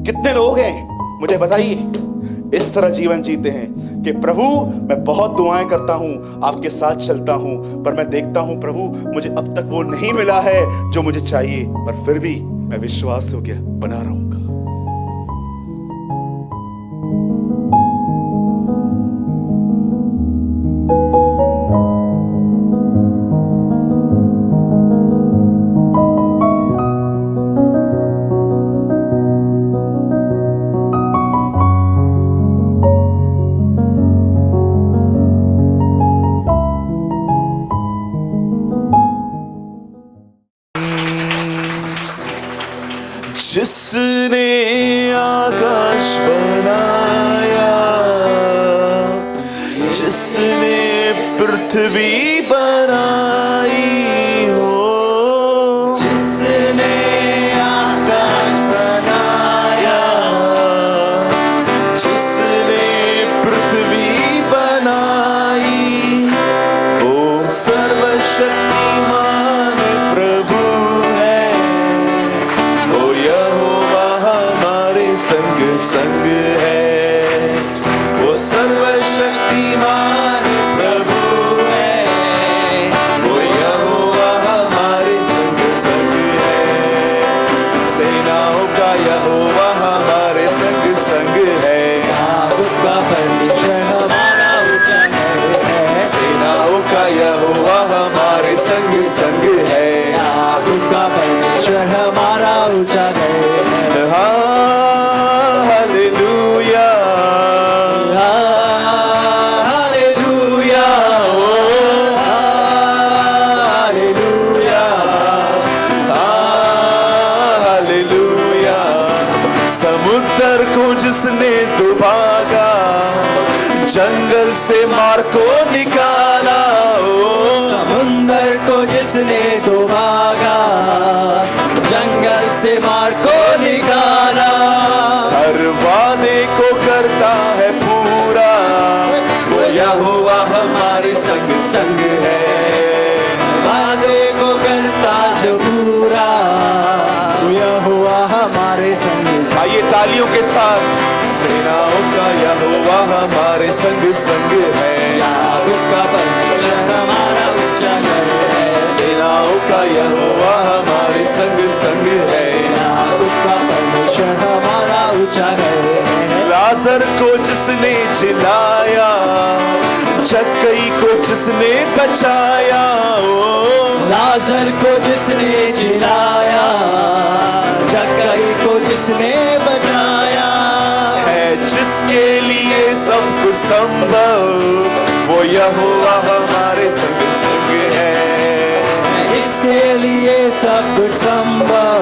कितने लोग हैं मुझे बताइए इस तरह जीवन जीते हैं कि प्रभु मैं बहुत दुआएं करता हूं, आपके साथ चलता हूं, पर मैं देखता हूं प्रभु मुझे अब तक वो नहीं मिला है जो मुझे चाहिए, पर फिर भी मैं विश्वास हो गया बना रहूंगा। जिसने आकाश बनाया, जिसने पृथ्वी बनाई हो, जिसने आकाश बनाया, जिसने पृथ्वी बनाई, वो सर्वशक्तिमान प्रभु है, वो यहोवा हमारे संग संग है, वो सर्वशक्तिमान प्रभु है, वो यहोवा हमारे संग संग है, सेनाओं का यहोवा हमारे संग संग है, आपका परमेश्वर हमारा ऊंचा है, सेनाओं का यहोवा हमारे संग संग है, आपका परमेश्वर हमारा ऊंचा है। हालेलुया हालेलुया, हालेलुया, समुद्र को जिसने डुबागा, जंगल से मार को निकाला, समुंदर को जिसने डुबागा, जंगल से मार को निकाला, हर वादे को करता है पूरा, वो यहोवा हमारे संग संग है, वादे को करता जो पूरा, वो यहोवा हमारे संग संग। आइए तालियों के साथ, सेनाओं का यहोवा हमारे संग संग है, आपका परमेश्वर हमारा ऊंचा है, सेनाओं का यहोवा हमारे संग संग है, आपका परमेश्वर हमारा ऊंचा है। लाजर को जिसने जिलाया, जक्कई को जिसने बचाया, लाजर को जिसने जिलाया, जक्कई को जिसने बचाया, है जिसके लिए सब कुछ संभव, वो यहोवा हमारे संग संग है, इसके लिए सब कुछ संभव,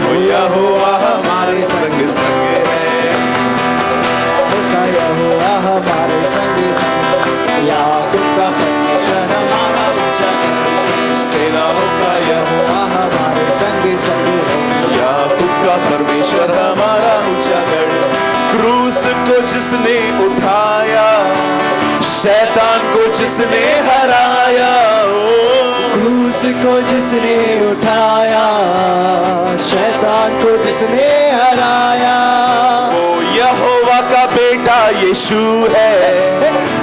वो यहोवा हमारे संग संग है, उसका यहोवा हमारे संग संग। याकूब का परमेश्वर हमारा ऊंचा है, सेनाओं का यहोवा हमारे संग संग है। याकूब का परमेश्वर हमारा ऊंचा गढ़, क्रूस को जिसने उठाया, शैतान को जिसने हराया, क्रूस को जिसने उठाया, शैतान को जिसने हराया, वो यहोवा का बेटा यीशु है,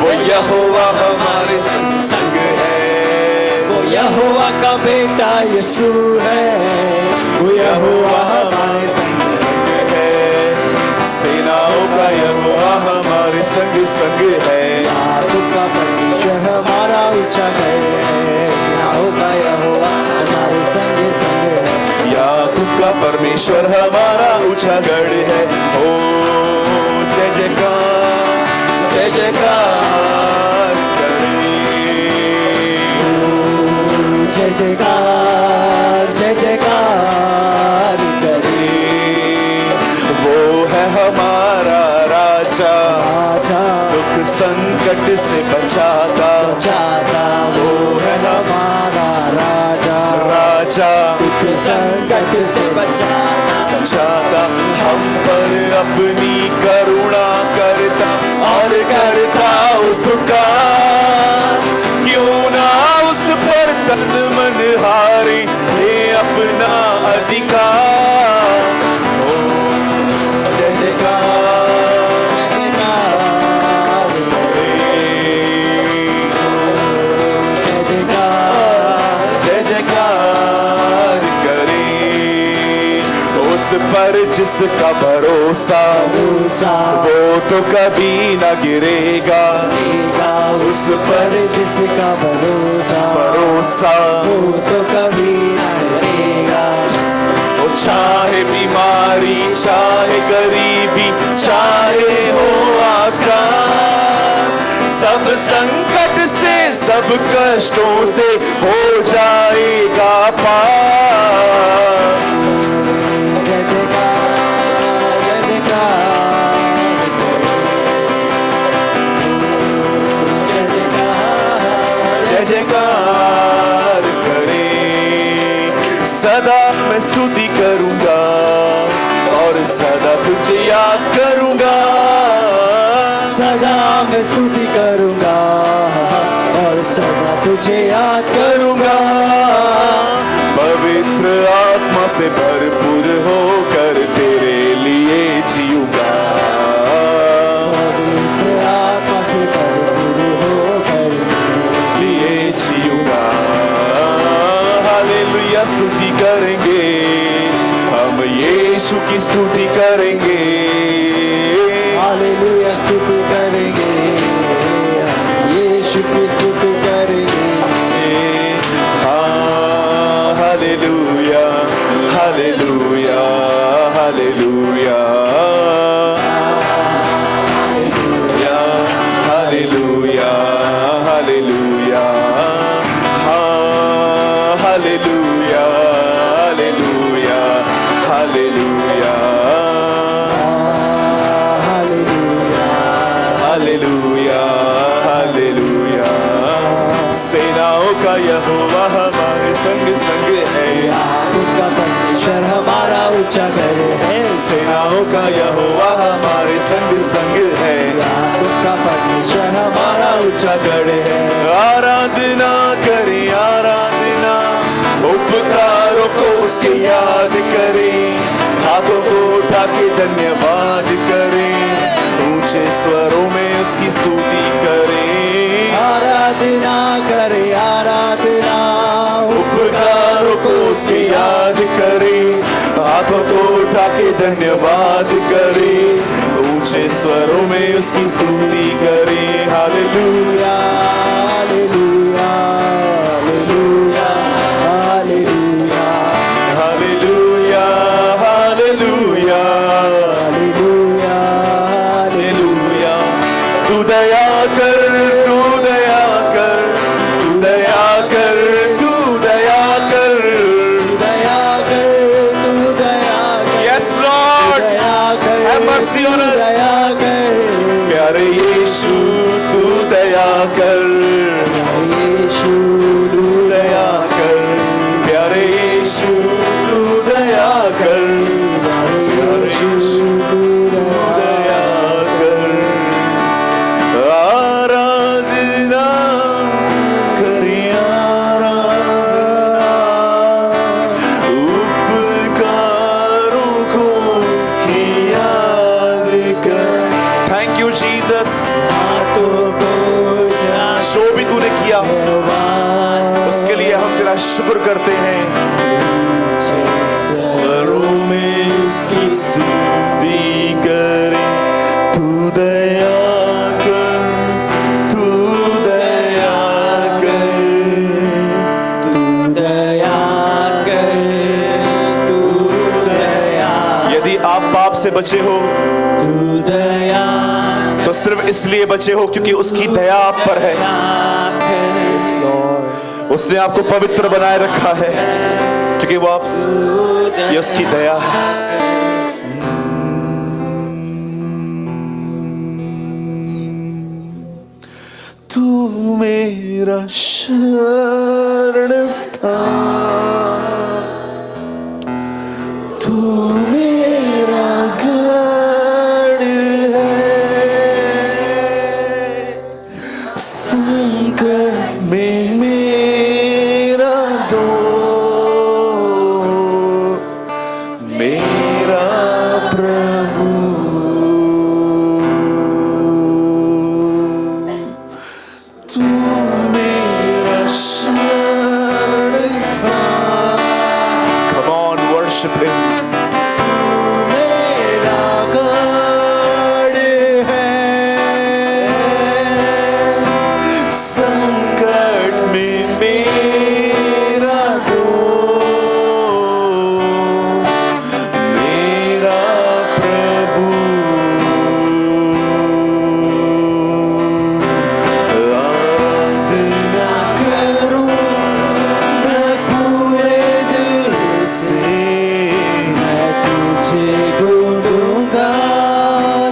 वो यहोवा हमारे संग संग है, वो यहोवा का बेटा यीशु है, वो यहोवा हमारे संग संग है, सेनाओं का यहोवा हमारे संग संग है, याकूब का परमेश्वर हमारा ऊंचा है, याकूब का यहोवा हमारे संग संग है। याकूब का परमेश्वर हमारा ऊंचा गढ़ है, ओ जय जयकार करें, जय जयकार करें, वो है हमारा राजा, दुख संकट से बचाता, वो है हमारा राजा, दुख संकट से बचाता, हम पर अपनी करुणा करता और करता उपकार, क्यों ना उस पर तन मन हारे, ले अपना अधिकार, पर जिसका भरोसा वो तो कभी न गिरेगा। उस पर जिसका भरोसा वो तो कभी न गिरेगा। वो चाहे बीमारी, चाहे गरीबी, चाहे हो आकाल, सब संकट से, सब कष्टों से हो जाएगा पार। जय जयकार, जय जयकार, जय जयकार, जय जयकार करे। सदा मैं स्तुति करूंगा और सदा तुझे याद करूंगा। सदा मैं स्तुति करूंगा और सदा तुझे याद करूंगा। पवित्र आत्मा से भरपूर होकर तेरे लिए जीऊंगा। पवित्र आत्मा से भरपूर होकर लिए जीऊंगा। हालेलुया स्तुति करेंगे हम, यीशु की स्तुति करेंगे। हालेलुया स्तुति करेंगे, यीशु की स्तुति करेंगे। हाँ hallelujah, hallelujah, hallelujah, hallelujah, hallelujah, हाँ hallelujah, hallelujah, hallelujah, hallelujah, hallelujah. सेनाओं का यहोवा हमारे संग संग है। उनका परमेश्वर हमारा ऊंचा घर है। सेनाओं का यहोवा हमारे संग संग है। उनका परमेश्वर हमारा ऊंचा गढ़ है। आराधना करें, आराधना, उपकारों को उसके याद करें, हाथों को उठा के धन्यवाद करें, ऊंचे स्वरों में उसकी स्तुति करें। आराधना करे, आराधना, उपकारों को उसके याद करें, हाथों को उठा के धन्यवाद करें, ऊंचे स्वरों में उसकी स्तुति करें। Hallelujah, hallelujah, hallelujah, hallelujah, hallelujah, hallelujah, hallelujah, hallelujah. तू दया कर, तू दया कर, तू दया कर, तू दया कर, दया कर, तू दया कर। Yes Lord, दया कर, have mercy on us. दया कर, प्यारे यीशु तू दया कर, यीशु तू दया कर, प्यारे यीशु तू दया कर, प्यारे यीशु तू दया कर। आराधना करें, आराधना, उपकारों को उसकी याद कर। थैंक यू जीसस, जो भी तूने किया उसके लिए हम तेरा शुक्र करते हैं। स्वरों में उसकी स्तुति करें। तू दया कर, तू दया कर, तू दया कर, तू दया। यदि आप पाप से बचे हो तू दया तो सिर्फ इसलिए बचे हो क्योंकि उसकी दया आप पर है। उसने आपको पवित्र बनाए रखा है क्योंकि वो आप, ये उसकी दया है। तू मेरा शरण स्थान, तू मेरा गढ़ है, संकट में मेरा दोस्त, मेरा प्रभु। तू मेरा शरण स्थान। Come on, worship Him. तुझे ढूंढूंगा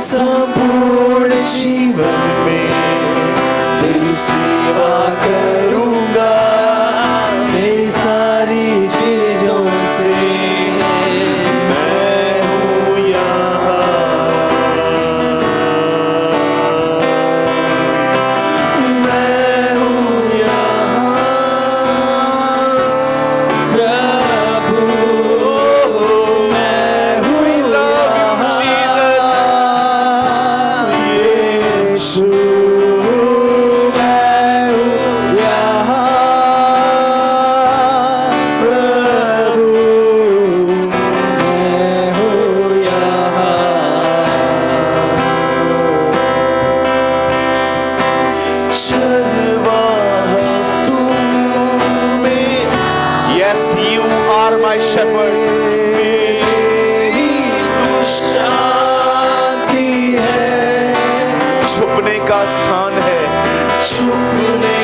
संपूर्ण जीवन में, तेरी सेवा करूंगा मेरी सारी चीजों से। मैं हूँ यहाँ, मैं हूँ यहाँ प्रभु, मैं हूँ यहाँ यीशु, मैं हूँ यहाँ प्रभु, मैं हूँ यहाँ। चरवाहा तू मेरा, Yes, you are my shepherd. मेरी तू शांति है, छुपने का स्थान है, छुपने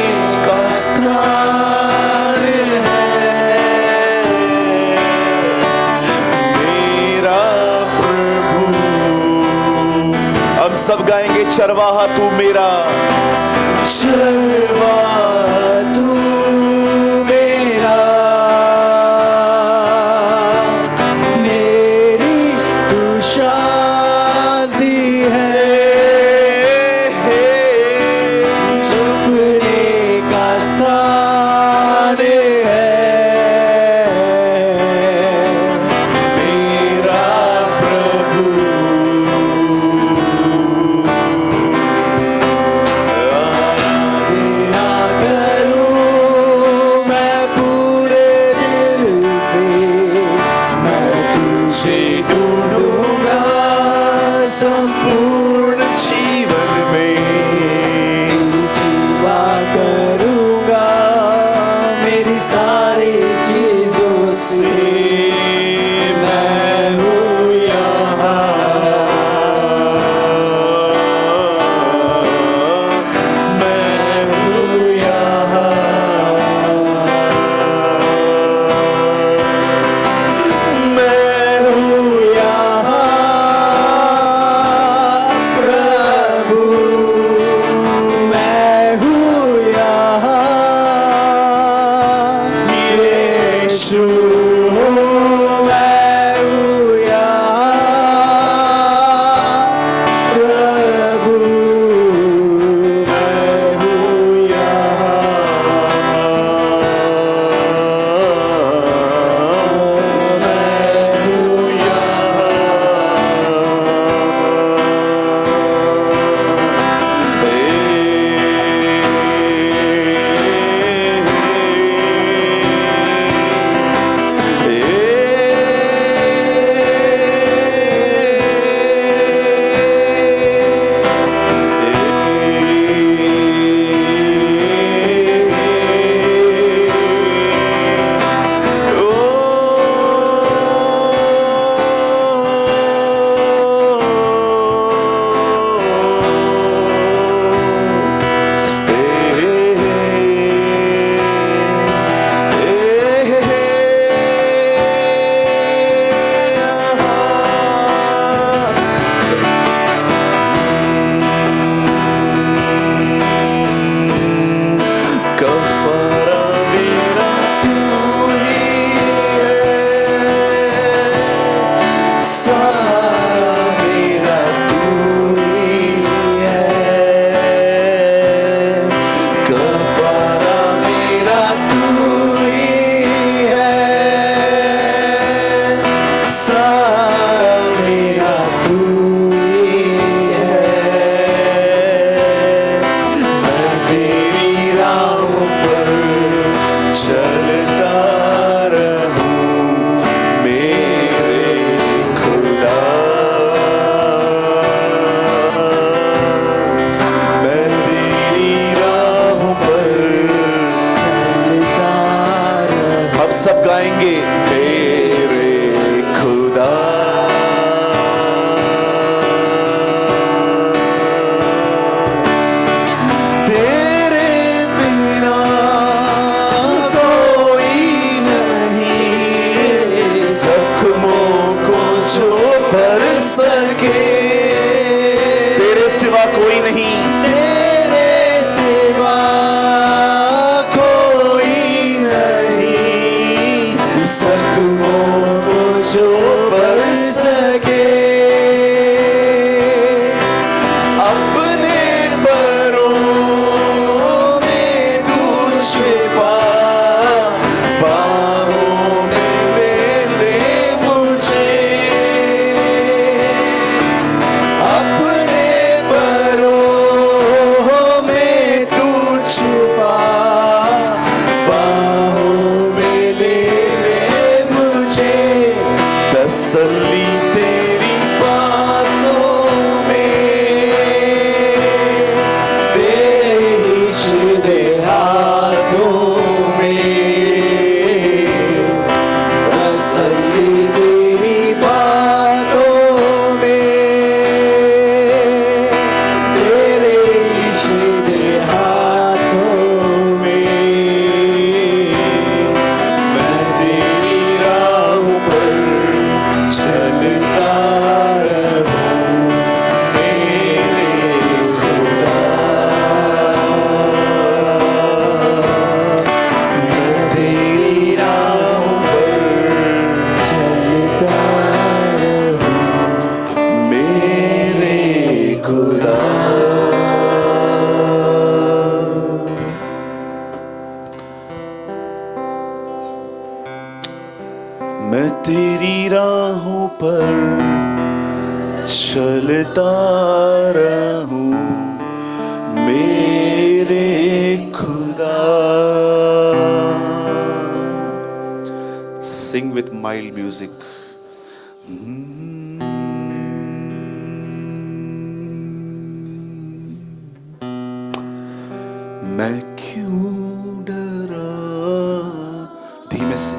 का स्थान है मेरा प्रभु। हम सब गाएंगे, चरवाहा तू मेरा, चरवाहा तू मेरा, मेरी तू शांति है, छुपने का स्थान है मेरा प्रभु। आराधना करूं मैं पूरे दिल से, मैं तुझे ढूंढूंगा संपूर्ण जीवन में, तेरी सेवा करूंगा मेरी सारी चीजों से। मैं हूँ यहाँ, मैं हूँ यहाँ, मैं हूँ यहाँ प्रभु, मैं हूँ यहाँ यीशु, मैं हूँ यहाँ प्रभु, मैं हूँ यहाँ, मैं हूँ कफारा मेरा तू ही है, सहारा मेरा तू ही है, कफारा मेरा तू ही है, सहारा मेरा तू ही है। मैं तेरी राहों पर चलता रहूं मेरे खुदा, मैं तेरी राहों पर चलता रहूं। अब सब गाएंगे, मेरे खुदा, तेरे बिना कोई नहीं, जख्मों को जो भर सके, तेरे सिवा कोई नहीं, तेरे सिवा कोई नहीं, जख्मों को जो भर सके। अपने परों में तू छिपा, बाहों में ले मुझे। अपने परों में तू छिपा, बाहों में ले मुझे। तसल्ली तेरी बातों में, तेरे ही सीधे हाथों में। तसल्ली तेरी बातों में, तेरे ही सीधे हाथों में। मैं तेरी राह पर चलता रहूं मेरे खुदा। मैं तेरी राह पर चलता रहूं मेरे खुदा। मैं तेरी राहों पर चलता रहूं मेरे खुदा। Sing with mild music. मैं क्यों डरा, धीमे से।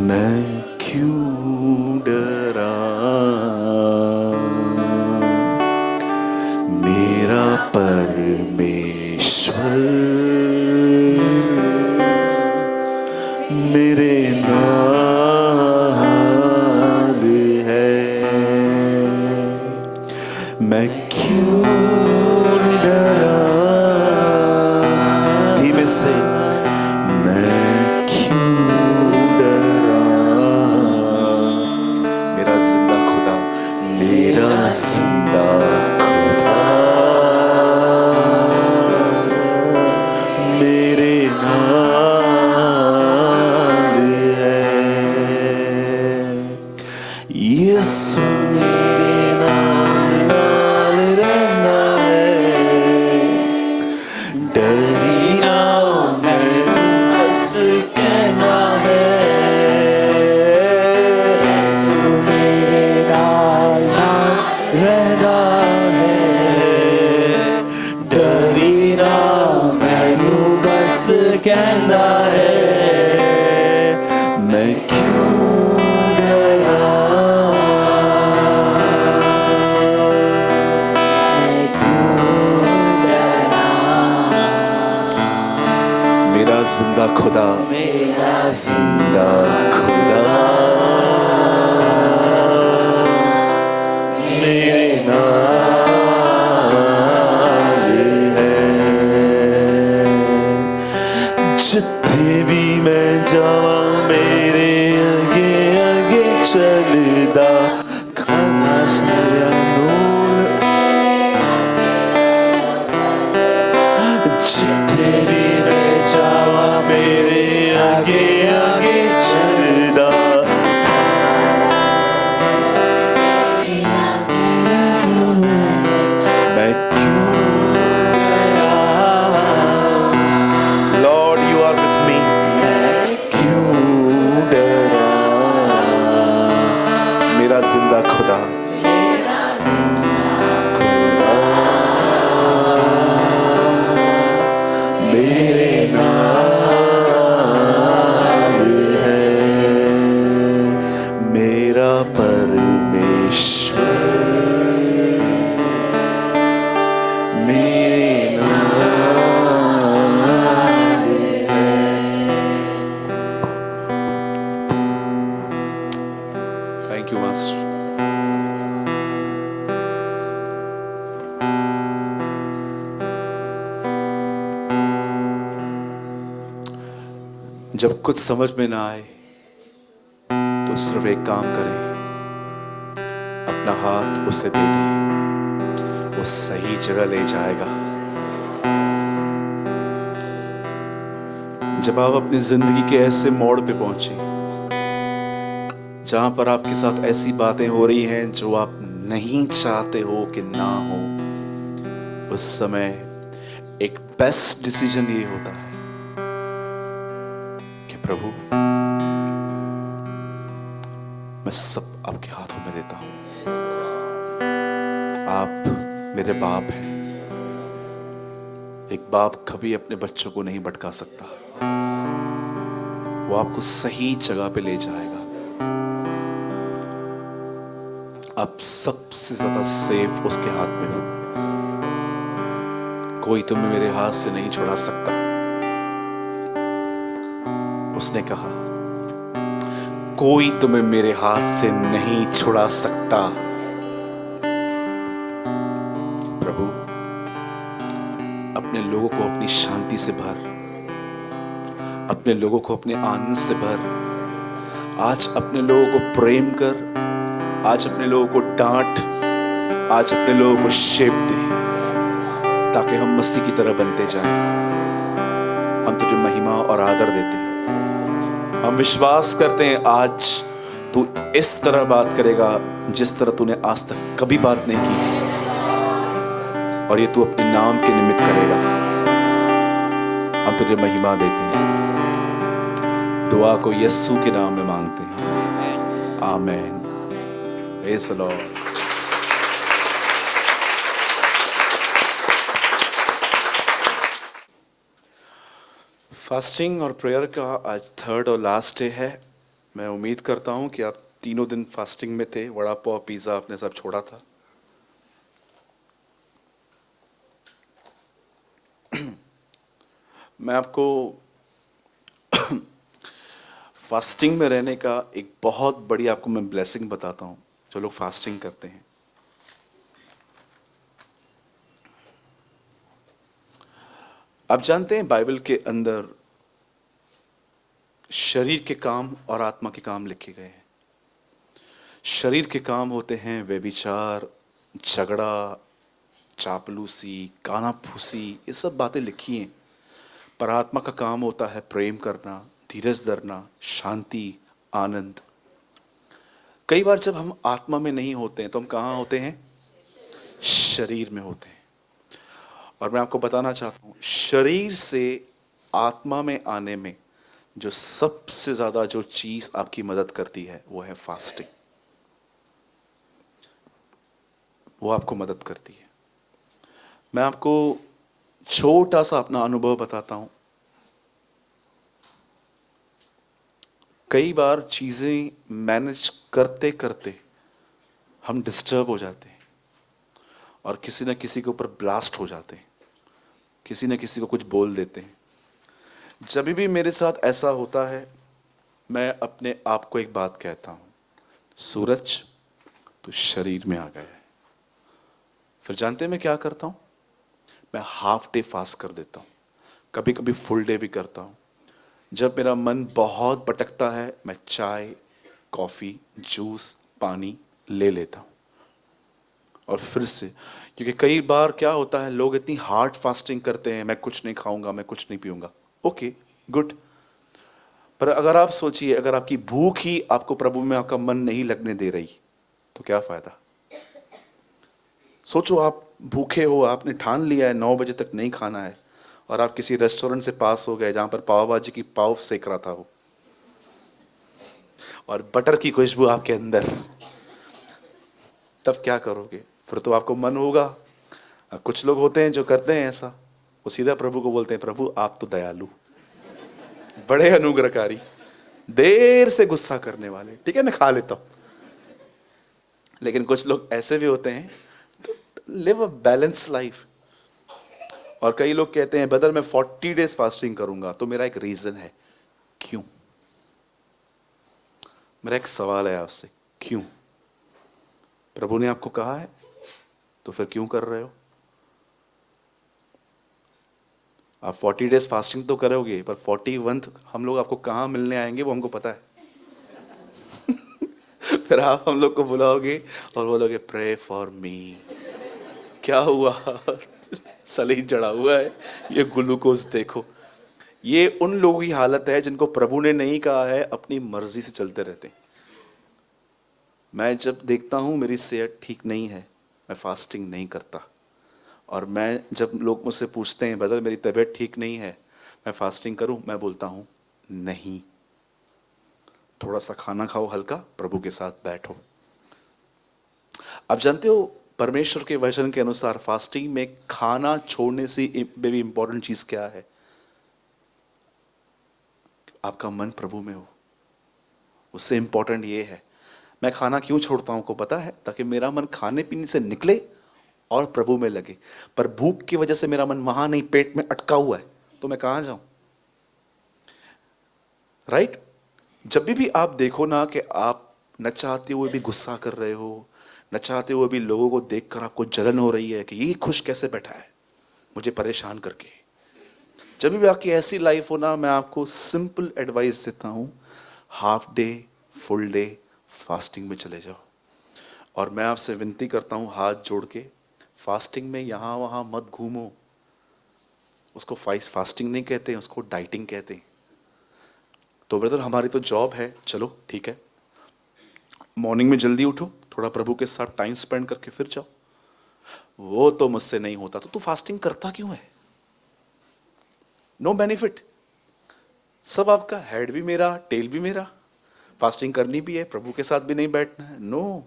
मैं क्यों डरा, मेरा परमेश्वर मेरे नाल है। मैं क्यों डरा, धीमे से। मैं क्यों डरा, मेरा जिंदा खुदा, मेरा जिंदा खुदा मेरे नाल है। यीशु मेरे नाल रहना है, डरी ना मैं बस कहना है। यीशु मेरे नाल रहना है, डरी ना मैनू बस कहना है। मैं क्यों डरा, मैं क्यों डरा, मेरा जिंदा खुदा, मेरा जिंदा खुदा मेरे नाल है। जिथे भी मैं जावा मेरे अगे अगे चलदा, खाना शरिया नूल। जिथे भी मैं जावा मेरे आगे आगे चलदा, मैं क्यों डरा। Lord you are with me, मैं क्यों डरा, मेरा जिंदा खुदा, खुदा मेरे नाल है। मेरा परमेश्वर मेरे नाल है। Thank you master. जब कुछ समझ में ना आए तो सिर्फ एक काम करें, अपना हाथ उसे दे दें, वो सही जगह ले जाएगा। जब आप अपनी जिंदगी के ऐसे मोड़ पे पहुंचे जहां पर आपके साथ ऐसी बातें हो रही हैं जो आप नहीं चाहते हो कि ना हो, उस समय एक बेस्ट डिसीजन ये होता है कि प्रभु मैं सब आपके हाथों में देता हूं। आप मेरे बाप हैं। एक बाप कभी अपने बच्चों को नहीं भटका सकता, वो आपको सही जगह पे ले जाएगा। आप सबसे ज्यादा सेफ उसके हाथ में हो। कोई तुम्हें मेरे हाथ से नहीं छुड़ा सकता। उसने कहा, कोई तुम्हें मेरे हाथ से नहीं छुड़ा सकता। प्रभु अपने लोगों को अपनी शांति से भर, अपने लोगों को अपने आनंद से भर। आज अपने लोगों को प्रेम कर, आज अपने लोगों को डांट, आज अपने लोगों को शेप दे, ताकि हम मसीह की तरह बनते जाएं। हम तुझे महिमा और आदर देते हैं। हम विश्वास करते हैं आज तू इस तरह बात करेगा जिस तरह तूने आज तक कभी बात नहीं की थी, और ये तू अपने नाम के निमित्त करेगा। हम तुझे महिमा देते हैं। दुआ को यीशु के नाम में मांगते हैं, आमीन। Praise the Lord. फास्टिंग और प्रेयर का आज थर्ड और लास्ट डे है। मैं उम्मीद करता हूं कि आप तीनों दिन फास्टिंग में थे। वड़ा पाव पिज़्ज़ा आपने सब छोड़ा था। मैं आपको फास्टिंग में रहने का एक बहुत बड़ी आपको मैं ब्लेसिंग बताता हूं जो लोग फास्टिंग करते हैं। आप जानते हैं बाइबल के अंदर शरीर के काम और आत्मा के काम लिखे गए हैं। शरीर के काम होते हैं व्यभिचार, झगड़ा, चापलूसी, कानाफूसी, ये सब बातें लिखी हैं। पर आत्मा का काम होता है प्रेम करना, धीरज धरना, शांति, आनंद। कई बार जब हम आत्मा में नहीं होते हैं तो हम कहाँ होते हैं? शरीर में होते हैं। और मैं आपको बताना चाहता हूँ, शरीर से आत्मा में आने में जो सबसे ज्यादा जो चीज आपकी मदद करती है वो है फास्टिंग। वो आपको मदद करती है। मैं आपको छोटा सा अपना अनुभव बताता हूं। कई बार चीजें मैनेज करते करते हम डिस्टर्ब हो जाते हैं और किसी न किसी के ऊपर ब्लास्ट हो जाते हैं, किसी न किसी को कुछ बोल देते हैं। जब भी मेरे साथ ऐसा होता है, मैं अपने आप को एक बात कहता हूं, सूरज तू शरीर में आ गया है। फिर जानते हैं मैं क्या करता हूं? मैं हाफ डे फास्ट कर देता हूं, कभी कभी फुल डे भी करता हूं। जब मेरा मन बहुत भटकता है, मैं चाय, कॉफी, जूस, पानी ले लेता हूं। और फिर से, क्योंकि कई बार क्या होता है, लोग इतनी हार्ड फास्टिंग करते हैं, मैं कुछ नहीं खाऊंगा, मैं कुछ नहीं पीऊंगा। Okay, good. पर अगर आप सोचिए, अगर आपकी भूख ही आपको प्रभु में आपका मन नहीं लगने दे रही तो क्या फायदा? सोचो, आप भूखे हो, आपने ठान लिया है 9 बजे तक नहीं खाना है, और आप किसी रेस्टोरेंट से पास हो गए जहां पर पाव भाजी की पाव सेक रहा था वो, और बटर की खुशबू आपके अंदर, तब क्या करोगे? फिर तो आपको मन होगा। कुछ लोग होते हैं जो करते हैं ऐसा, वो सीधा प्रभु को बोलते हैं, प्रभु आप तो दयालु, बड़े अनुग्रहकारी, देर से गुस्सा करने वाले, ठीक है मैं खा लेता हूं। लेकिन कुछ लोग ऐसे भी होते हैं, तो लिव अ बैलेंस लाइफ। और कई लोग कहते हैं बदल मैं 40 डेज फास्टिंग करूंगा। तो मेरा एक रीजन है, क्यों? मेरा एक सवाल है आपसे, क्यों? प्रभु ने आपको कहा है तो फिर क्यों कर रहे हो? आप 40 डेज फास्टिंग तो करोगे, पर 41 हम लोग आपको कहाँ मिलने आएंगे वो हमको पता है। फिर आप हम लोग को बुलाओगे और बोलोगे प्रे फॉर मी। क्या हुआ? सलीन चढ़ा हुआ है, ये ग्लूकोज देखो। ये उन लोगों की हालत है जिनको प्रभु ने नहीं कहा है, अपनी मर्जी से चलते रहते हैं। मैं जब देखता हूँ मेरी सेहत ठीक नहीं है, मैं फास्टिंग नहीं करता। और मैं जब लोग मुझसे पूछते हैं ब्रदर मेरी तबीयत ठीक नहीं है, मैं फास्टिंग करूं, मैं बोलता हूं नहीं। थोड़ा सा खाना खाओ हल्का, प्रभु के साथ बैठो। आप जानते हो परमेश्वर के वचन के अनुसार फास्टिंग में खाना छोड़ने से भी इंपॉर्टेंट चीज क्या है? आपका मन प्रभु में हो, उससे इंपॉर्टेंट ये है। मैं खाना क्यों छोड़ता हूं को पता है? ताकि मेरा मन खाने पीने से निकले और प्रभु में लगे। पर भूख की वजह से मेरा मन वहां नहीं, पेट में अटका हुआ है, तो मैं कहां जाऊं? राइट? जब भी आप देखो ना कि आप न चाहते हुए भी गुस्सा कर रहे हो, न चाहते हुए भी लोगों को देखकर आपको जलन हो रही है कि ये खुश कैसे बैठा है मुझे परेशान करके, जब भी आपकी ऐसी लाइफ हो ना, मैं आपको सिंपल एडवाइस देता हूं, half day full day fasting में चले जाओ। और मैं आपसे विनती करता हूं हाथ जोड़ के, फास्टिंग में यहां वहां मत घूमो। उसको फास्टिंग नहीं कहते, उसको डाइटिंग कहते हैं। तो ब्रदर हमारी तो जॉब है, चलो ठीक है, मॉर्निंग में जल्दी उठो, थोड़ा प्रभु के साथ टाइम स्पेंड करके फिर जाओ। वो तो मुझसे नहीं होता, तो तू फास्टिंग करता क्यों है? No benefit. सब आपका, हेड भी मेरा टेल भी मेरा, फास्टिंग करनी भी है, प्रभु के साथ भी नहीं बैठना है। नो,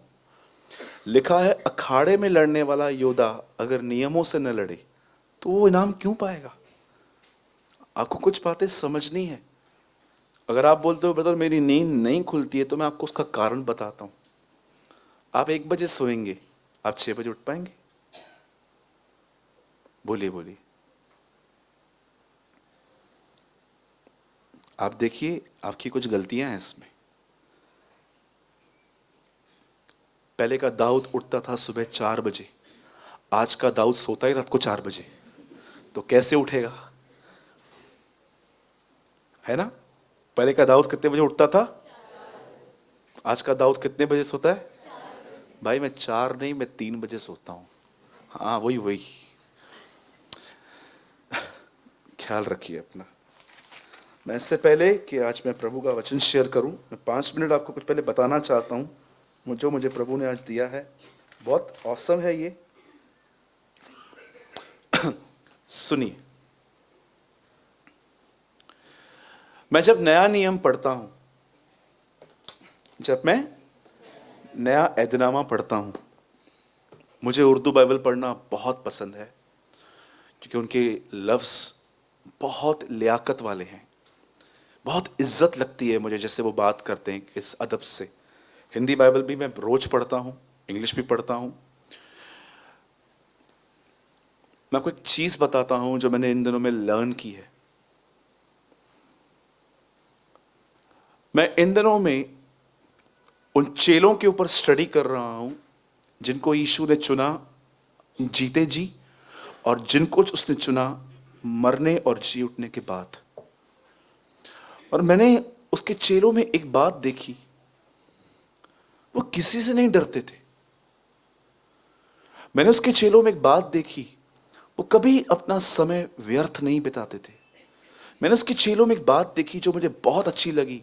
लिखा है अखाड़े में लड़ने वाला योद्धा अगर नियमों से न लड़े तो वो इनाम क्यों पाएगा? आपको कुछ बातें समझनी है। अगर आप बोलते हो ब्रदर मेरी नींद नहीं खुलती है, तो मैं आपको उसका कारण बताता हूं। आप 1 बजे सोएंगे, आप 6 बजे उठ पाएंगे? बोलिए बोलिए। आप देखिए आपकी कुछ गलतियां हैं इसमें। पहले का दाऊद उठता था सुबह 4 बजे, आज का दाऊद सोता ही रात को 4 बजे, तो कैसे उठेगा? है ना? पहले का दाऊद कितने बजे उठता था? आज का दाऊद कितने बजे सोता है? भाई मैं 4 नहीं, मैं 3 बजे सोता हूं। हाँ वही वही, ख्याल रखिए अपना। मैं इससे पहले कि आज मैं प्रभु का वचन शेयर करूं, मैं 5 मिनट आपको कुछ पहले बताना चाहता हूं जो मुझे प्रभु ने आज दिया है। बहुत औसम है ये। सुनिए, मैं जब नया नियम पढ़ता हूं, जब मैं नया ऐदनामा पढ़ता हूं, मुझे उर्दू बाइबल पढ़ना बहुत पसंद है क्योंकि उनके लफ्ज़ बहुत लियाकत वाले हैं। बहुत इज्जत लगती है मुझे जैसे वो बात करते हैं इस अदब से। हिंदी बाइबल भी मैं रोज पढ़ता हूँ, इंग्लिश भी पढ़ता हूँ। मैं आपको एक चीज़ बताता हूँ जो मैंने इन दिनों में लर्न की है। मैं इन दिनों में उन चेलों के ऊपर स्टडी कर रहा हूँ जिनको यीशु ने चुना जीते जी, और जिनको उसने चुना मरने और जी उठने के बाद। और मैंने उसके चेलों में एक बात देखी, वो किसी से नहीं डरते थे। मैंने उसके चेलों में एक बात देखी, वो कभी अपना समय व्यर्थ नहीं बिताते थे। मैंने उसके चेलों में एक बात देखी जो मुझे बहुत अच्छी लगी,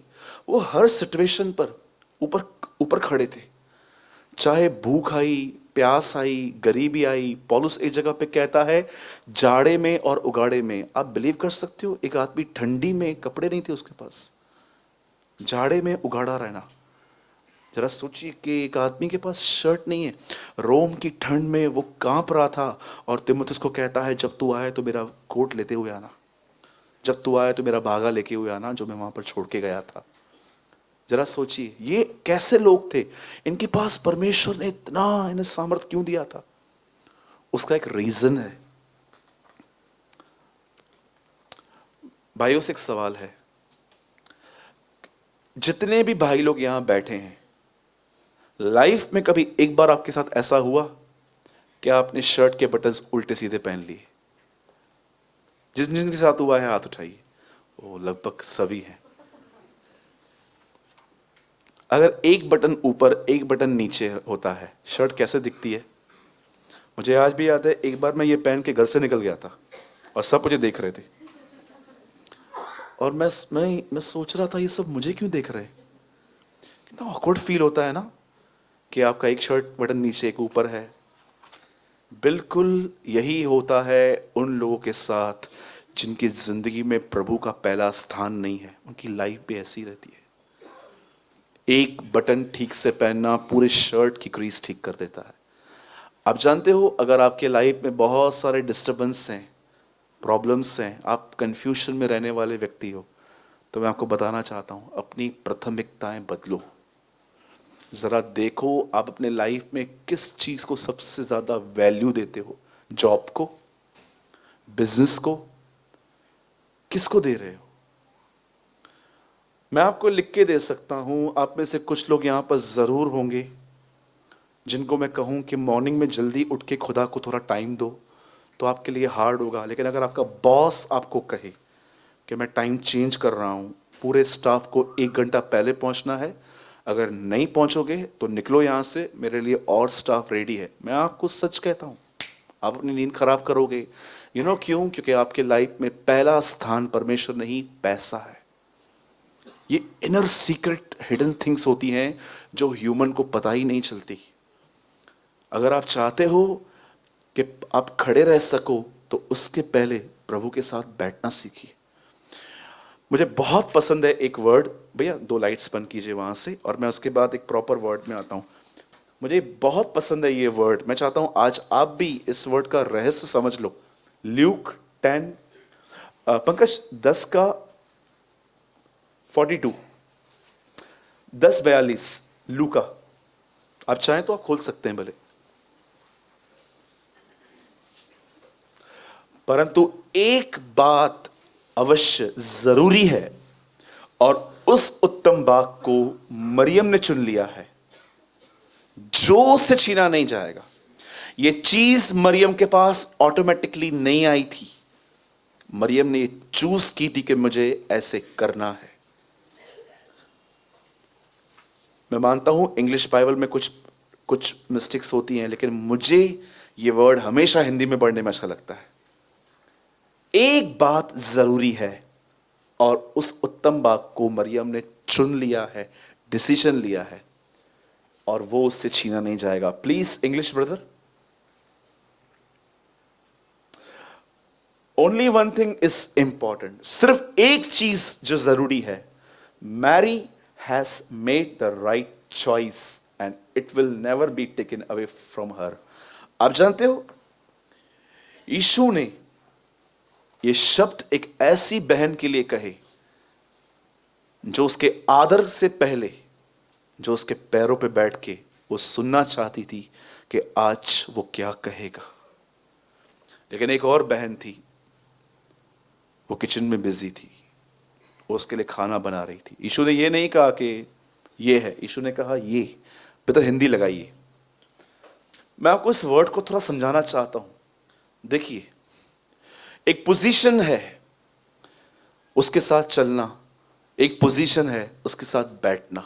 वो हर सिचुएशन पर ऊपर ऊपर खड़े थे। चाहे भूख आई, प्यास आई, गरीबी आई। पौलुस एक जगह पे कहता है जाड़े में और उगाड़े में। आप बिलीव कर सकते हो, एक आदमी ठंडी में कपड़े नहीं थे उसके पास, जाड़े में उगाड़ा रहना। जरा सोचिए कि एक आदमी के पास शर्ट नहीं है, रोम की ठंड में वो कांप रहा था, और तिमुथियुस को कहता है जब तू आए तो मेरा कोट लेते हुए आना, जब तू आए तो मेरा भागा लेके हुए आना जो मैं वहां पर छोड़ के गया था। जरा सोचिए ये कैसे लोग थे, इनके पास परमेश्वर ने इतना इन्हें सामर्थ्य क्यों दिया था? उसका एक रीजन है। भाइयों से एक सवाल है, जितने भी भाई लोग यहां बैठे हैं, लाइफ में कभी एक बार आपके साथ ऐसा हुआ कि आपने शर्ट के बटन्स उल्टे सीधे पहन लिए? जिन जिनके साथ हुआ है हाथ उठाइए। वो लगभग सभी हैं। अगर एक बटन ऊपर एक बटन नीचे होता है, शर्ट कैसे दिखती है? मुझे आज भी याद है, एक बार मैं ये पहन के घर से निकल गया था और सब मुझे देख रहे थे, और मैं सोच रहा था ये सब मुझे क्यों देख रहे हैं। कितना ऑकवर्ड फील होता है ना कि आपका एक शर्ट बटन नीचे एक ऊपर है। बिल्कुल यही होता है उन लोगों के साथ जिनकी जिंदगी में प्रभु का पहला स्थान नहीं है। उनकी लाइफ भी ऐसी रहती है। एक बटन ठीक से पहनना पूरे शर्ट की क्रीज ठीक कर देता है। आप जानते हो, अगर आपके लाइफ में बहुत सारे डिस्टर्बेंस हैं, प्रॉब्लम्स हैं, आप कंफ्यूजन में रहने वाले व्यक्ति हो, तो मैं आपको बताना चाहता हूं, अपनी प्राथमिकताएं बदलो। जरा देखो आप अपने लाइफ में किस चीज को सबसे ज्यादा वैल्यू देते हो। जॉब को, बिजनेस को, किसको दे रहे हो? मैं आपको लिख के दे सकता हूं। आप में से कुछ लोग यहां पर जरूर होंगे जिनको मैं कहूं कि मॉर्निंग में जल्दी उठ के खुदा को थोड़ा टाइम दो, तो आपके लिए हार्ड होगा। लेकिन अगर आपका बॉस आपको कहे कि मैं टाइम चेंज कर रहा हूं, पूरे स्टाफ को 1 घंटा पहले पहुंचना है, अगर नहीं पहुंचोगे तो निकलो यहां से, मेरे लिए और स्टाफ रेडी है, मैं आपको सच कहता हूं, आप अपनी नींद खराब करोगे। क्यों? क्योंकि आपके लाइफ में पहला स्थान परमेश्वर नहीं, पैसा है। ये इनर सीक्रेट हिडन थिंग्स होती हैं जो ह्यूमन को पता ही नहीं चलती। अगर आप चाहते हो कि आप खड़े रह सको, तो उसके पहले प्रभु के साथ बैठना सीखिए। मुझे बहुत पसंद है एक वर्ड, भैया 2 लाइट्स बंद कीजिए वहां से, और मैं उसके बाद एक प्रॉपर वर्ड में आता हूं। मुझे बहुत पसंद है ये वर्ड। मैं चाहता हूं आज आप भी इस वर्ड का रहस्य समझ लो। ल्यूक 10 पंकज 10 का 42, 10:42 लूका। आप चाहें तो आप खोल सकते हैं भले, परंतु एक बात अवश्य जरूरी है, और उस उत्तम बाग को मरियम ने चुन लिया है जो उसे छीना नहीं जाएगा। यह चीज मरियम के पास ऑटोमेटिकली नहीं आई थी। मरियम ने चूज की थी कि मुझे ऐसे करना है। मैं मानता हूं इंग्लिश बाइबल में कुछ मिस्टेक्स होती हैं, लेकिन मुझे यह वर्ड हमेशा हिंदी में पढ़ने में अच्छा लगता है। एक बात जरूरी है, और उस उत्तम बाग को मरियम ने चुन लिया है, डिसीजन लिया है, और वो उससे छीना नहीं जाएगा। Please English brother. Only one thing is important. सिर्फ एक चीज जो जरूरी है, Mary has made the right choice and it will never be taken away from her. आप जानते हो, यीशु ने ये शब्द एक ऐसी बहन के लिए कहे जो उसके आदर से पहले, जो उसके पैरों पे बैठ के वो सुनना चाहती थी कि आज वो क्या कहेगा। लेकिन एक और बहन थी, वो किचन में बिजी थी, वो उसके लिए खाना बना रही थी। यीशु ने ये नहीं कहा कि ये है, यीशु ने कहा ये। बेहतर हिंदी लगाइए। मैं आपको इस वर्ड को थोड़ा समझाना चाहता हूं। देखिए, एक पोजीशन है उसके साथ चलना, एक पोजीशन है उसके साथ बैठना।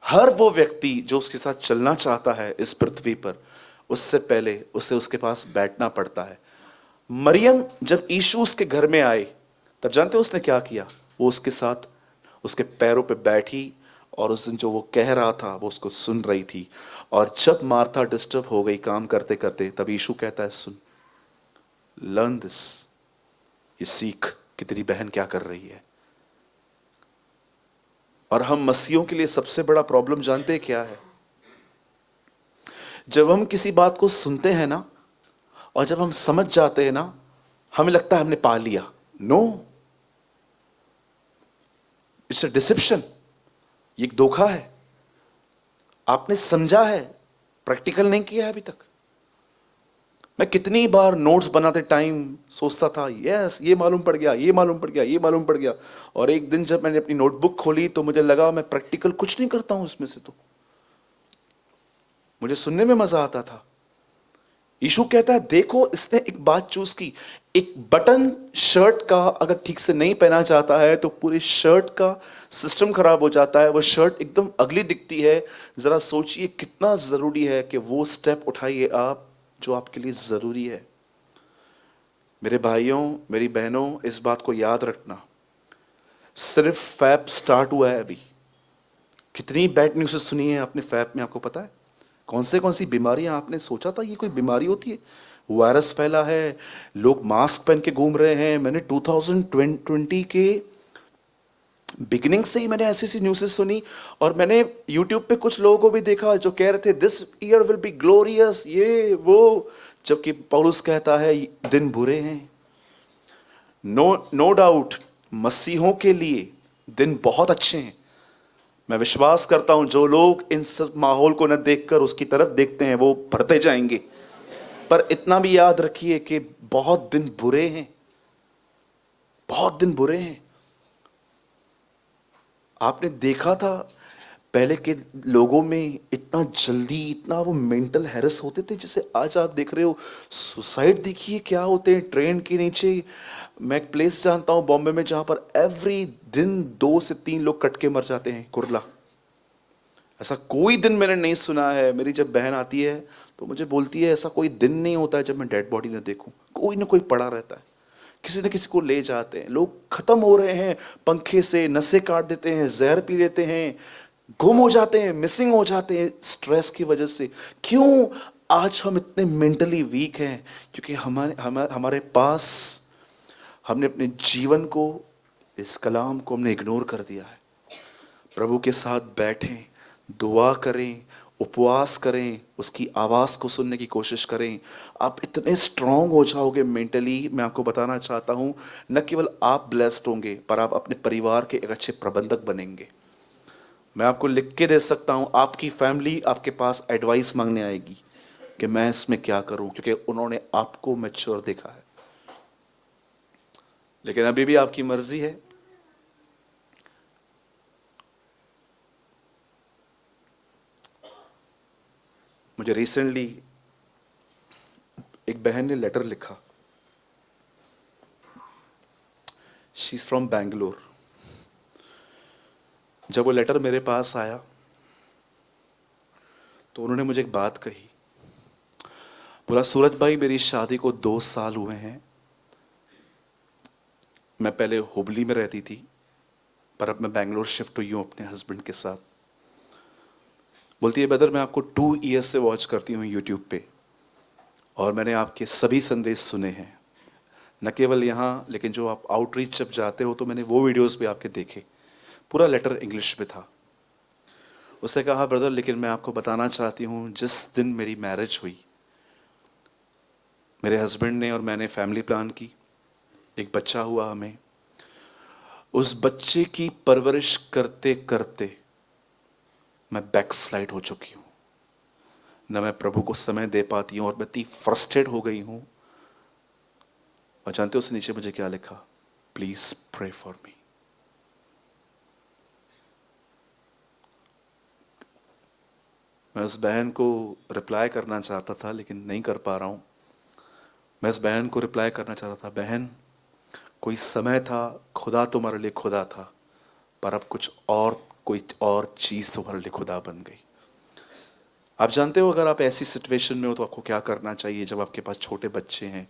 हर वो व्यक्ति जो उसके साथ चलना चाहता है इस पृथ्वी पर, उससे पहले उसे उसके पास बैठना पड़ता है। मरियम जब यीशु उसके घर में आए, तब जानते हो उसने क्या किया? वो उसके साथ उसके पैरों पे बैठी, और उस दिन जो वो कह रहा था वो उसको सुन रही थी। और जब मार्था डिस्टर्ब हो गई काम करते करते, तब यीशु कहता है, सुन, लर्न दिस, ये सीख कि तेरी बहन क्या कर रही है। और हम मसीहों के लिए सबसे बड़ा प्रॉब्लम जानते हैं क्या है? जब हम किसी बात को सुनते हैं ना, और जब हम समझ जाते हैं ना, हमें लगता है हमने पा लिया। No, it's a deception. ये एक धोखा है। आपने समझा है, प्रैक्टिकल नहीं किया है अभी तक। मैं कितनी बार नोट्स बनाते टाइम सोचता था, यस ये मालूम पड़ गया, ये मालूम पड़ गया, ये मालूम पड़ गया। और एक दिन जब मैंने अपनी नोटबुक खोली तो मुझे लगा मैं प्रैक्टिकल कुछ नहीं करता हूं उसमें से। तो मुझे सुनने में मजा आता था। यीशु कहता है देखो इसने एक बात चूज की, एक बटन शर्ट का अगर ठीक से नहीं पहना जाता है तो पूरी शर्ट का सिस्टम खराब हो जाता है, वो शर्ट एकदम अगली दिखती है। जरा सोचिए कितना जरूरी है कि वो स्टेप उठाइए आप जो आपके लिए जरूरी है। मेरे भाइयों मेरी बहनों, इस बात को याद रखना, सिर्फ फैब स्टार्ट हुआ है अभी। कितनी बैड न्यूज़ सुनी है आपने फैब में, आपको पता है कौन सी बीमारियां आपने सोचा था ये कोई बीमारी होती है? वायरस फैला है, लोग मास्क पहन के घूम रहे हैं। मैंने 2020 के बिगिनिंग से ही मैंने ऐसी सी न्यूज़ेस सुनी, और मैंने यूट्यूब पे कुछ लोगों को भी देखा जो कह रहे थे this year will be glorious, ये वो, जबकि पौलुस कहता है दिन बुरे हैं। नो डाउट मसीहों के लिए दिन बहुत अच्छे हैं। मैं विश्वास करता हूं जो लोग इन सब माहौल को न देखकर उसकी तरफ देखते हैं वो बढ़ते जाएंगे, पर इतना भी याद रखिए कि बहुत दिन बुरे हैं, बहुत दिन बुरे हैं। आपने देखा था पहले के लोगों में इतना जल्दी इतना वो मेंटल हैरेस होते थे, जैसे आज आप देख रहे हो सुसाइड देखिए क्या होते हैं ट्रेन के नीचे। मैं एक प्लेस जानता हूं बॉम्बे में जहां पर एवरी दिन 2 से 3 लोग कट के मर जाते हैं, कुर्ला। ऐसा कोई दिन मैंने नहीं सुना है। मेरी जब बहन आती है तो मुझे बोलती है ऐसा कोई दिन नहीं होता है जब मैं डेड बॉडी ना देखूं, कोई ना कोई पड़ा रहता है, किसी न किसी को ले जाते हैं। लोग खत्म हो रहे हैं पंखे से, नसें काट देते हैं, जहर पी लेते हैं, गुम हो जाते हैं, मिसिंग हो जाते हैं स्ट्रेस की वजह से। क्यों आज हम इतने मेंटली वीक हैं? क्योंकि हमारे पास हमने अपने जीवन को, इस कलाम को हमने इग्नोर कर दिया है। प्रभु के साथ बैठें, दुआ करें, उपवास करें, उसकी आवाज़ को सुनने की कोशिश करें। आप इतने स्ट्रांग हो जाओगे मेंटली। मैं आपको बताना चाहता हूं न केवल आप ब्लेस्ड होंगे पर आप अपने परिवार के एक अच्छे प्रबंधक बनेंगे। मैं आपको लिख के दे सकता हूं, आपकी फैमिली आपके पास एडवाइस मांगने आएगी कि मैं इसमें क्या करूं, क्योंकि उन्होंने आपको मैच्योर देखा है। लेकिन अभी भी आपकी मर्जी है। मुझे रिसेंटली एक बहन ने लेटर लिखा, शी इज फ्रॉम बैंगलोर। जब वो लेटर मेरे पास आया तो उन्होंने मुझे एक बात कही, बोला सूरज भाई मेरी शादी को 2 साल हुए हैं। मैं पहले हुबली में रहती थी पर अब मैं बैंगलोर शिफ्ट हुई हूँ अपने हस्बैंड के साथ। बोलती है ब्रदर मैं आपको 2 ईयर्स से वॉच करती हूँ यूट्यूब पे, और मैंने आपके सभी संदेश सुने हैं, न केवल यहाँ लेकिन जो आप आउटरीच जब जाते हो तो मैंने वो वीडियोस भी आपके देखे। पूरा लेटर इंग्लिश में था। उसने कहा ब्रदर लेकिन मैं आपको बताना चाहती हूँ जिस दिन मेरी मैरिज हुई मेरे हस्बैंड ने और मैंने फैमिली प्लान की, एक बच्चा हुआ हमें। उस बच्चे की परवरिश करते करते मैं बैकस्लाइड हो चुकी हूँ, न मैं प्रभु को समय दे पाती हूँ और मैं इतनी फ्रस्ट्रेट हो गई हूँ। और जानते हो उसने नीचे मुझे क्या लिखा? Please pray for me. मैं उस बहन को रिप्लाई करना चाहता था लेकिन नहीं कर पा रहा हूँ। मैं उस बहन को रिप्लाई करना चाहता था, बहन कोई समय था खुदा तुम्हारे लिए खुदा था, पर अब कोई और चीज तुम्हारे लिए खुदा बन गई। आप जानते हो अगर आप ऐसी सिचुएशन में हो तो आपको क्या करना चाहिए? जब आपके पास छोटे बच्चे हैं,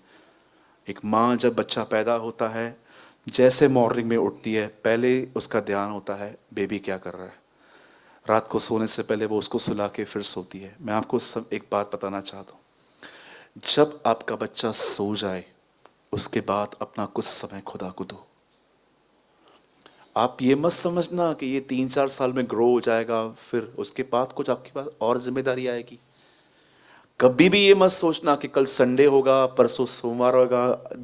एक माँ जब बच्चा पैदा होता है जैसे मॉर्निंग में उठती है पहले उसका ध्यान होता है बेबी क्या कर रहा है। रात को सोने से पहले वो उसको सुला के फिर सोती है। मैं आपको सब एक बात बताना चाहता हूँ, जब आपका बच्चा सो जाए उसके बाद अपना कुछ समय खुदा को दो। आप ये मत समझना कि ये 3-4 साल में ग्रो हो जाएगा फिर उसके बाद कुछ आपके पास और जिम्मेदारी आएगी। कभी भी ये मत सोचना कि कल संडे होगा, परसों सोमवार होगा,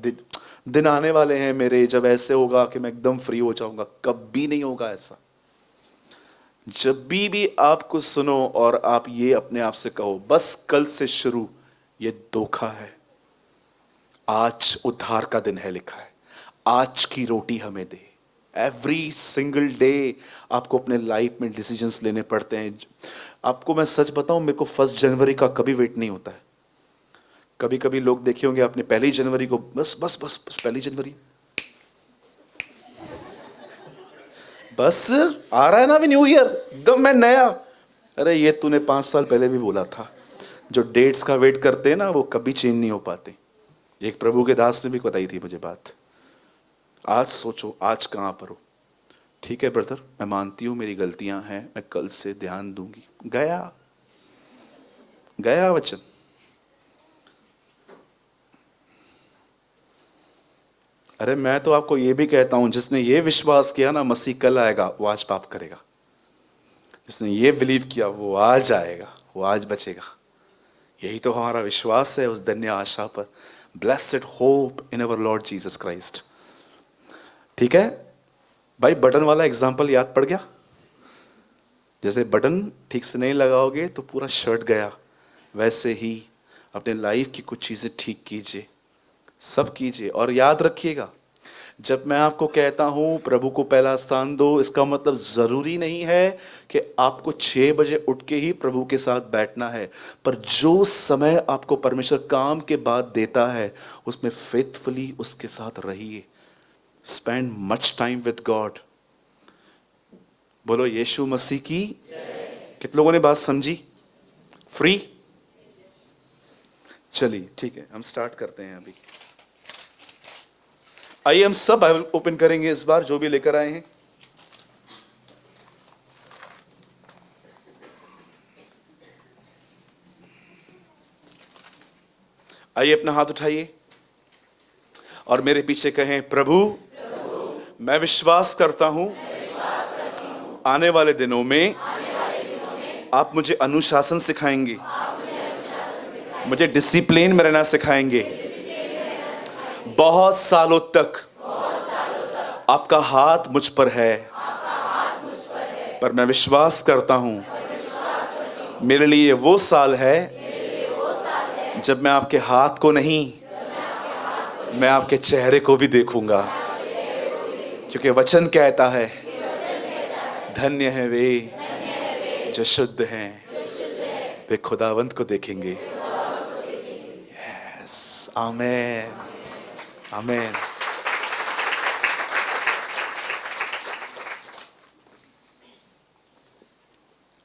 दिन आने वाले हैं मेरे जब ऐसे होगा कि मैं एकदम फ्री हो जाऊंगा। कभी नहीं होगा ऐसा। जब भी आप कुछ सुनो और आप ये अपने आप से कहो बस कल से शुरू, ये धोखा है। आज उद्धार का दिन है लिखा है, आज की रोटी हमें दे। एवरी सिंगल डे आपको अपने लाइफ में डिसीजंस लेने पड़ते हैं। आपको मैं सच बताऊं, मेरे को 1 जनवरी का कभी वेट नहीं होता है। कभी कभी लोग देखे होंगे आपने 1 जनवरी को, बस बस बस बस 1 जनवरी, बस आ रहा है ना अभी न्यू ईयर, एकदम मैं नया। अरे ये तूने 5 साल पहले भी बोला था। जो डेट्स का वेट करते हैं ना, वो कभी चेंज नहीं हो पाते। एक प्रभु के दास ने भी बताई थी मुझे बात। आज सोचो आज कहाँ पर हो। ठीक है ब्रदर, मैं मानती हूँ मेरी गलतियां हैं, मैं कल से ध्यान दूंगी। गया गया वचन। अरे मैं तो आपको ये भी कहता हूं, जिसने ये विश्वास किया ना मसीह कल आएगा, वो आज पाप करेगा। जिसने ये बिलीव किया वो आज आएगा, वो आज बचेगा। यही तो हमारा विश्वास है उस धन्य आशा पर। ब्लेस्ड होप इन अवर लॉर्ड जीसस क्राइस्ट। ठीक है भाई, बटन वाला एग्जाम्पल याद पड़ गया। जैसे बटन ठीक से नहीं लगाओगे तो पूरा शर्ट गया, वैसे ही अपने लाइफ की कुछ चीजें ठीक कीजिए, सब कीजिए। और याद रखिएगा, जब मैं आपको कहता हूं प्रभु को पहला स्थान दो, इसका मतलब जरूरी नहीं है कि आपको 6 बजे उठ के ही प्रभु के साथ बैठना है। पर जो समय आपको परमेश्वर काम के बाद देता है, उसमें फेथफुली उसके साथ रहिए। Spend much time with God. बोलो यीशु मसीह की। कितने लोगों ने बात समझी? फ्री। चलिए ठीक है, हम स्टार्ट करते हैं अभी। आइए हम सब बाइबल ओपन करेंगे इस बार, जो भी लेकर आए हैं। आइए अपना हाथ उठाइए और मेरे पीछे कहें, प्रभु मैं विश्वास करता हूं आने वाले दिनों में आप मुझे अनुशासन सिखाएंगे, मुझे डिसिप्लिन में रहना सिखाएंगे। बहुत सालों तक आपका हाथ मुझ पर है, पर मैं विश्वास करता हूं मेरे लिए वो साल है जब मैं आपके हाथ को नहीं, मैं आपके चेहरे को भी देखूंगा। क्योंकि वचन कहता है, धन्य है वे जो शुद्ध हैं, वे खुदावंत को देखेंगे। यस, आमेन आमेन।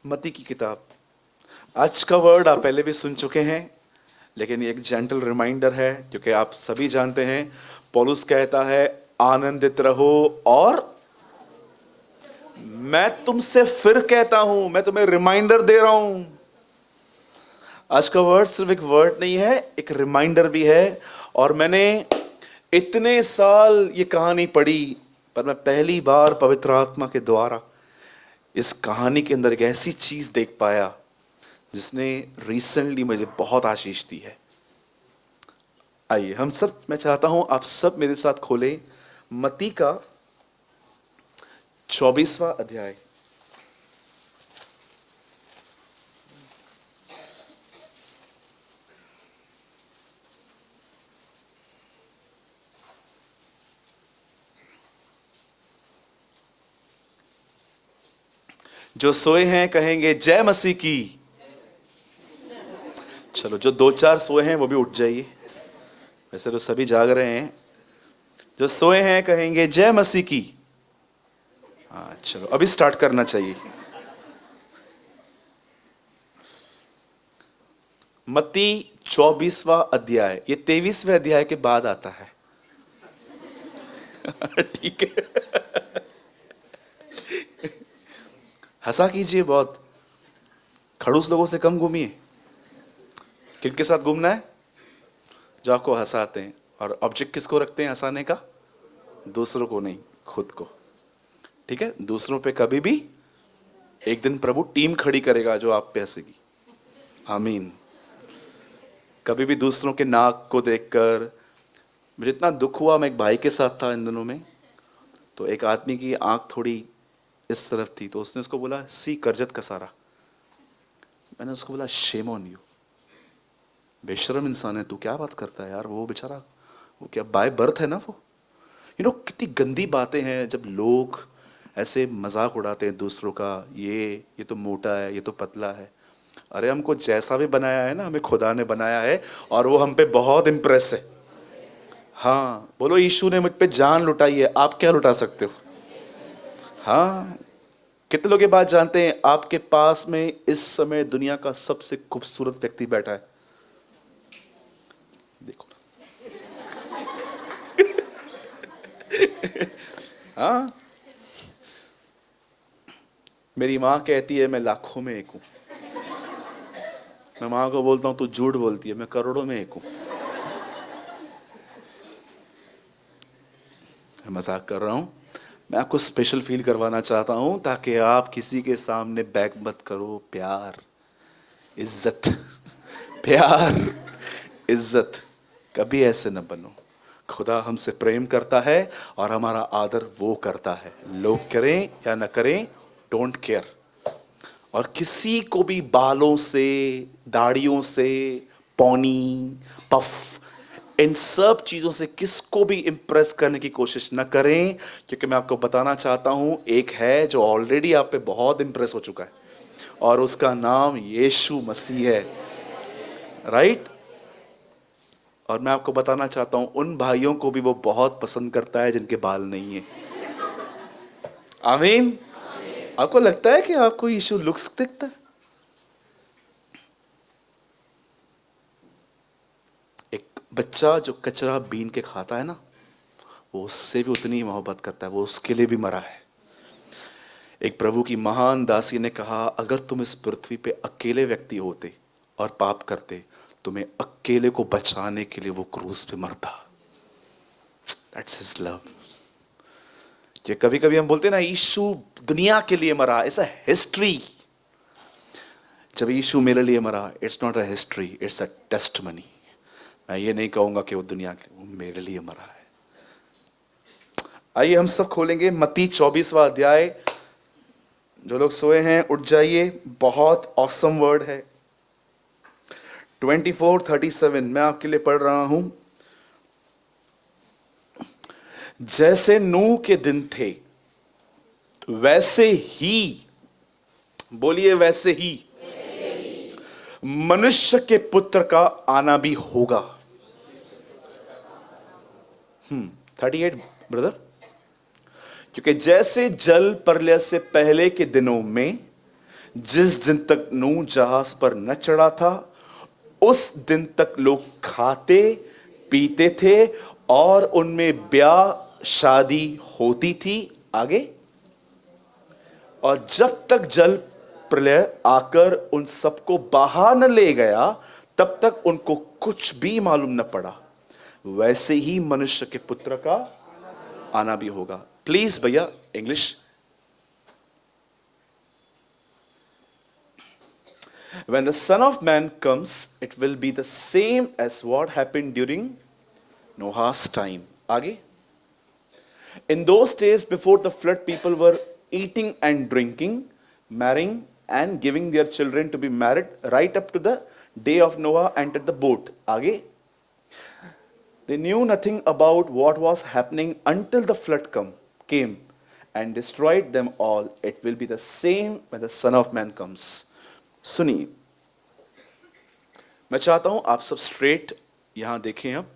मत्ती की किताब। आज का वर्ड आप पहले भी सुन चुके हैं, लेकिन ये एक जेंटल रिमाइंडर है, क्योंकि आप सभी जानते हैं पौलुस कहता है आनंदित रहो। और मैं तुमसे फिर कहता हूं, मैं तुम्हें रिमाइंडर दे रहा हूं। आज का वर्ड सिर्फ एक वर्ड नहीं है, एक रिमाइंडर भी है। और मैंने इतने साल ये कहानी पढ़ी, पर मैं पहली बार पवित्र आत्मा के द्वारा इस कहानी के अंदर एक ऐसी चीज देख पाया जिसने रिसेंटली मुझे बहुत आशीष दी है। आइए हम सब, मैं चाहता हूं आप सब मेरे साथ खोलें मत्ती का 24वां अध्याय। जो सोए हैं कहेंगे जय मसीह की। चलो जो 2-4 सोए हैं वो भी उठ जाइए, वैसे तो सभी जाग रहे हैं। जो सोए हैं कहेंगे जय मसीह की। हाँ चलो अभी स्टार्ट करना चाहिए। मत्ती 24वां अध्याय, ये 23वें अध्याय के बाद आता है। ठीक है, हंसा कीजिए बहुत। खड़ूस लोगों से कम घूमिए। किनके साथ घूमना है? जो आपको हंसाते हैं। और ऑब्जेक्ट किसको रखते हैं हंसाने का? दूसरों को नहीं, खुद को। ठीक है, दूसरों पे कभी भी। एक दिन प्रभु टीम खड़ी करेगा जो आप पे हंसेगी। आमीन। कभी भी दूसरों के नाक को देखकर, मुझे इतना दुख हुआ। मैं एक भाई के साथ था इन दिनों में, तो एक आदमी की आंख थोड़ी इस तरफ थी, तो उसने उसको बोला सी करजत का सारा। मैंने उसको बोला शेम ऑन यू, बेशरम इंसान है तू, क्या बात करता है यार। वो बेचारा, वो क्या बाय बर्थ है ना वो। कितनी गंदी बातें हैं जब लोग ऐसे मजाक उड़ाते हैं दूसरों का, ये तो मोटा है, ये तो पतला है। अरे हमको जैसा भी बनाया है ना, हमें खुदा ने बनाया है और वो हम पे बहुत इम्प्रेस है। हाँ, बोलो यीशु ने मुझ पे जान लुटाई है, आप क्या लुटा सकते हो? हाँ, कितने लोग ये बात जानते हैं, आपके पास में इस समय दुनिया का सबसे खूबसूरत व्यक्ति बैठा है। देखो। हाँ, मेरी माँ कहती है मैं लाखों में एक हूं। मैं माँ को बोलता हूं तू झूठ बोलती है, मैं करोड़ों में एक हूं। मैं मजाक कर रहा हूं, मैं आपको स्पेशल फील करवाना चाहता हूं ताकि आप किसी के सामने बैक मत करो। प्यार, इज्जत, प्यार, इज्जत, कभी ऐसे न बनो। खुदा हमसे प्रेम करता है और हमारा आदर वो करता है, लोग करें या न करें, डोंट केयर। और किसी को भी बालों से, दाढ़ियों से, पौनी, पफ, इन सब चीजों से किसको भी इंप्रेस करने की कोशिश न करें, क्योंकि मैं आपको बताना चाहता हूं एक है जो ऑलरेडी आप पे बहुत इंप्रेस हो चुका है और उसका नाम यीशु मसीह है, राइट? और मैं आपको बताना चाहता हूं उन भाइयों को भी वो बहुत पसंद करता है जिनके बाल नहीं है। आमीन। आपको लगता है कि आपको यीशु लुक्स दिखता है? एक बच्चा जो कचरा बीन के खाता है ना, वो उससे भी उतनी ही मोहब्बत करता है, वो उसके लिए भी मरा है। एक प्रभु की महान दासी ने कहा, अगर तुम इस पृथ्वी पे अकेले व्यक्ति होते और पाप करते, तुम्हें अकेले को बचाने के लिए वो क्रूस पे मरता। That's his love. कि कभी कभी हम बोलते हैं ना यीशु दुनिया के लिए मरा, इट्स अ हिस्ट्री। जब यीशु मेरे लिए मरा, it's not a history, it's a testimony. मैं ये नहीं कहूंगा कि वो दुनिया के, वो मेरे लिए मरा है। आइए हम सब खोलेंगे मत्ती 24वां अध्याय। जो लोग सोए हैं उठ जाइए, बहुत ऑसम वर्ड है। 24:37 मैं आपके लिए पढ़ रहा हूं। जैसे नूह के दिन थे वैसे ही, बोलिए वैसे ही, मनुष्य के पुत्र का आना भी होगा। 38 ब्रदर। क्योंकि जैसे जल प्रलय से पहले के दिनों में, जिस दिन तक नूह जहाज पर न चढ़ा था, उस दिन तक लोग खाते पीते थे और उनमें ब्याह शादी होती थी। आगे, और जब तक जल प्रलय आकर उन सबको बहा न ले गया, तब तक उनको कुछ भी मालूम न पड़ा। वैसे ही मनुष्य के पुत्र का आना भी होगा। प्लीज भैया English. When the Son of Man comes, it will be the same as what happened during Noah's time. आगे, in those days before the flood, people were eating and drinking, marrying and giving their children to be married, right up to the day of Noah entered the boat. आगे, they knew nothing about what was happening until the flood came and destroyed them all. It will be the same when the Son of Man comes. सुनिए, मैं चाहता हूं आप सब straight यहां देखें। अब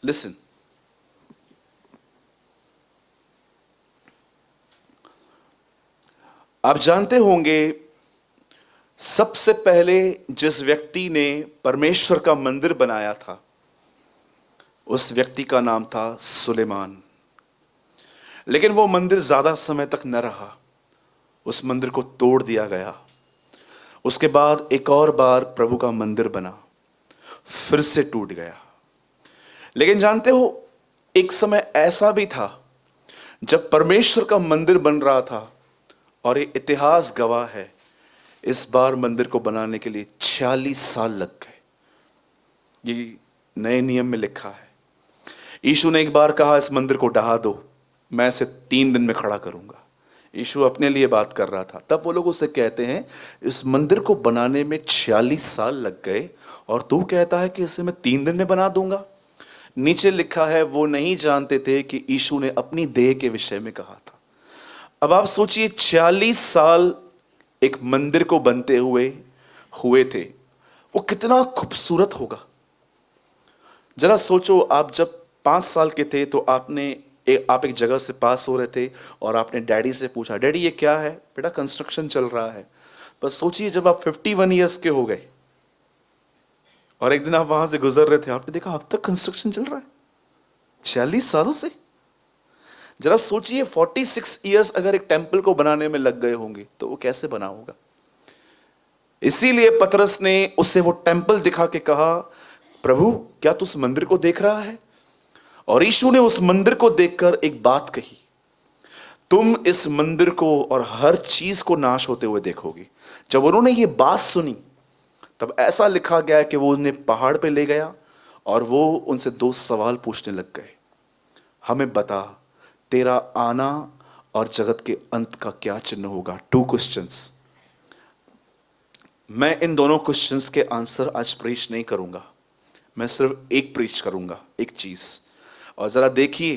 लिसन, आप जानते होंगे सबसे पहले जिस व्यक्ति ने परमेश्वर का मंदिर बनाया था, उस व्यक्ति का नाम था सुलेमान। लेकिन वो मंदिर ज्यादा समय तक न रहा, उस मंदिर को तोड़ दिया गया। उसके बाद एक और बार प्रभु का मंदिर बना, फिर से टूट गया। लेकिन जानते हो, एक समय ऐसा भी था जब परमेश्वर का मंदिर बन रहा था, और ये इतिहास गवाह है, इस बार मंदिर को बनाने के लिए 46 साल लग गए। ये नए नियम में लिखा है। यीशु ने एक बार कहा इस मंदिर को ढहा दो, मैं इसे 3 दिन में खड़ा करूंगा। यीशु अपने लिए बात कर रहा था। तब वो लोग उसे कहते हैं इस मंदिर को बनाने में 46 साल लग गए और तू कहता है कि इसे मैं 3 दिन में बना दूंगा। नीचे लिखा है वो नहीं जानते थे कि यीशु ने अपनी देह के विषय में कहा था। अब आप सोचिए 40 साल एक मंदिर को बनते हुए थे, वो कितना खूबसूरत होगा। जरा सोचो, आप जब 5 साल के थे तो आप एक जगह से पास हो रहे थे और आपने डैडी से पूछा, डैडी ये क्या है? बेटा कंस्ट्रक्शन चल रहा है। बस सोचिए जब आप 51 ईयर्स के हो गए और एक दिन आप वहां से गुजर रहे थे, आपने देखा अब तक कंस्ट्रक्शन चल रहा है 40 सालों से। जरा सोचिए 46 ईयर्स अगर एक टेंपल को बनाने में लग गए होंगे तो वो कैसे बना होगा। इसीलिए पतरस ने उसे वो टेंपल दिखा के कहा, प्रभु क्या तू उस मंदिर को देख रहा है? और यीशु ने उस मंदिर को देखकर एक बात कही, तुम इस मंदिर को और हर चीज को नाश होते हुए देखोगे। जब उन्होंने ये बात सुनी तब ऐसा लिखा गया कि वो उन्हें पहाड़ पे ले गया और वो उनसे 2 सवाल पूछने लग गए, हमें बता तेरा आना और जगत के अंत का क्या चिन्ह होगा। 2 क्वेश्चंस। मैं इन दोनों क्वेश्चंस के आंसर आज प्रीच नहीं करूंगा, मैं सिर्फ एक प्रीच करूंगा, एक चीज। और जरा देखिए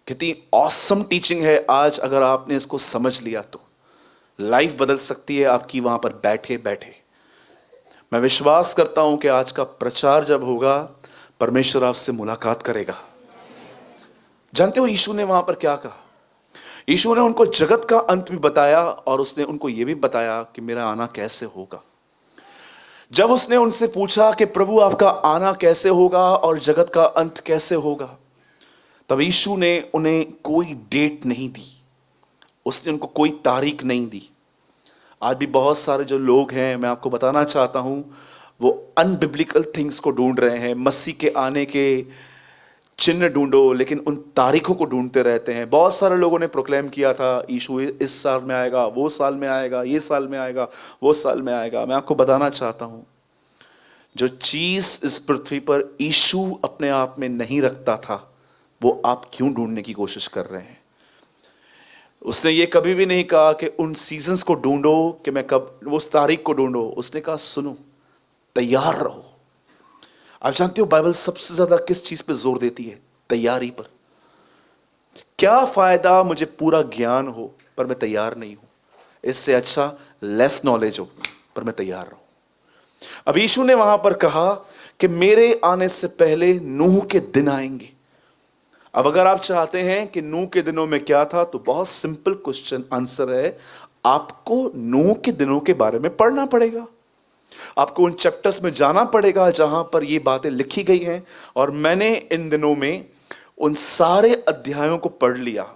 कितनी ऑसम टीचिंग है। आज अगर आपने इसको समझ लिया तो लाइफ बदल सकती है आपकी वहां पर बैठे बैठे। मैं विश्वास करता हूं कि आज का प्रचार जब होगा परमेश्वर आपसे मुलाकात करेगा। जानते हो यीशु ने वहां पर क्या कहा? यीशु ने उनको जगत का अंत भी बताया और उसने उनको यह भी बताया कि मेरा आना कैसे होगा। जब उसने उनसे पूछा कि प्रभु आपका आना कैसे होगा और जगत का अंत कैसे होगा, तब यीशु ने उन्हें कोई डेट नहीं दी, उसने उनको कोई तारीख नहीं दी। आज भी बहुत सारे जो लोग हैं, मैं आपको बताना चाहता हूं, वो अनबिब्लिकल थिंग्स को ढूंढ रहे हैं, मसीह के आने के चिन्ह ढूंढो, लेकिन उन तारीखों को ढूंढते रहते हैं। बहुत सारे लोगों ने प्रोक्लेम किया था यीशु इस साल में आएगा, वो साल में आएगा, ये साल में आएगा, वो साल में आएगा। मैं आपको बताना चाहता हूं, जो चीज इस पृथ्वी पर यीशु अपने आप में नहीं रखता था वो आप क्यों ढूंढने की कोशिश कर रहे हैं? उसने ये कभी भी नहीं कहा कि उन सीजन्स को ढूंढो कि मैं कब, वो उस तारीख को ढूंढो। उसने कहा सुनो, तैयार रहो। आप जानते हो बाइबल सबसे ज्यादा किस चीज पे जोर देती है? तैयारी पर। क्या फायदा मुझे पूरा ज्ञान हो पर मैं तैयार नहीं हूं? इससे अच्छा लेस नॉलेज हो पर मैं तैयार रहूं। अब यीशु ने वहां पर कहा कि मेरे आने से पहले नूह के दिन आएंगे। अब अगर आप चाहते हैं कि नूह के दिनों में क्या था, तो बहुत सिंपल क्वेश्चन आंसर है, आपको नूह के दिनों के बारे में पढ़ना पड़ेगा। आपको उन चैप्टर्स में जाना पड़ेगा जहां पर ये बातें लिखी गई हैं। और मैंने इन दिनों में उन सारे अध्यायों को पढ़ लिया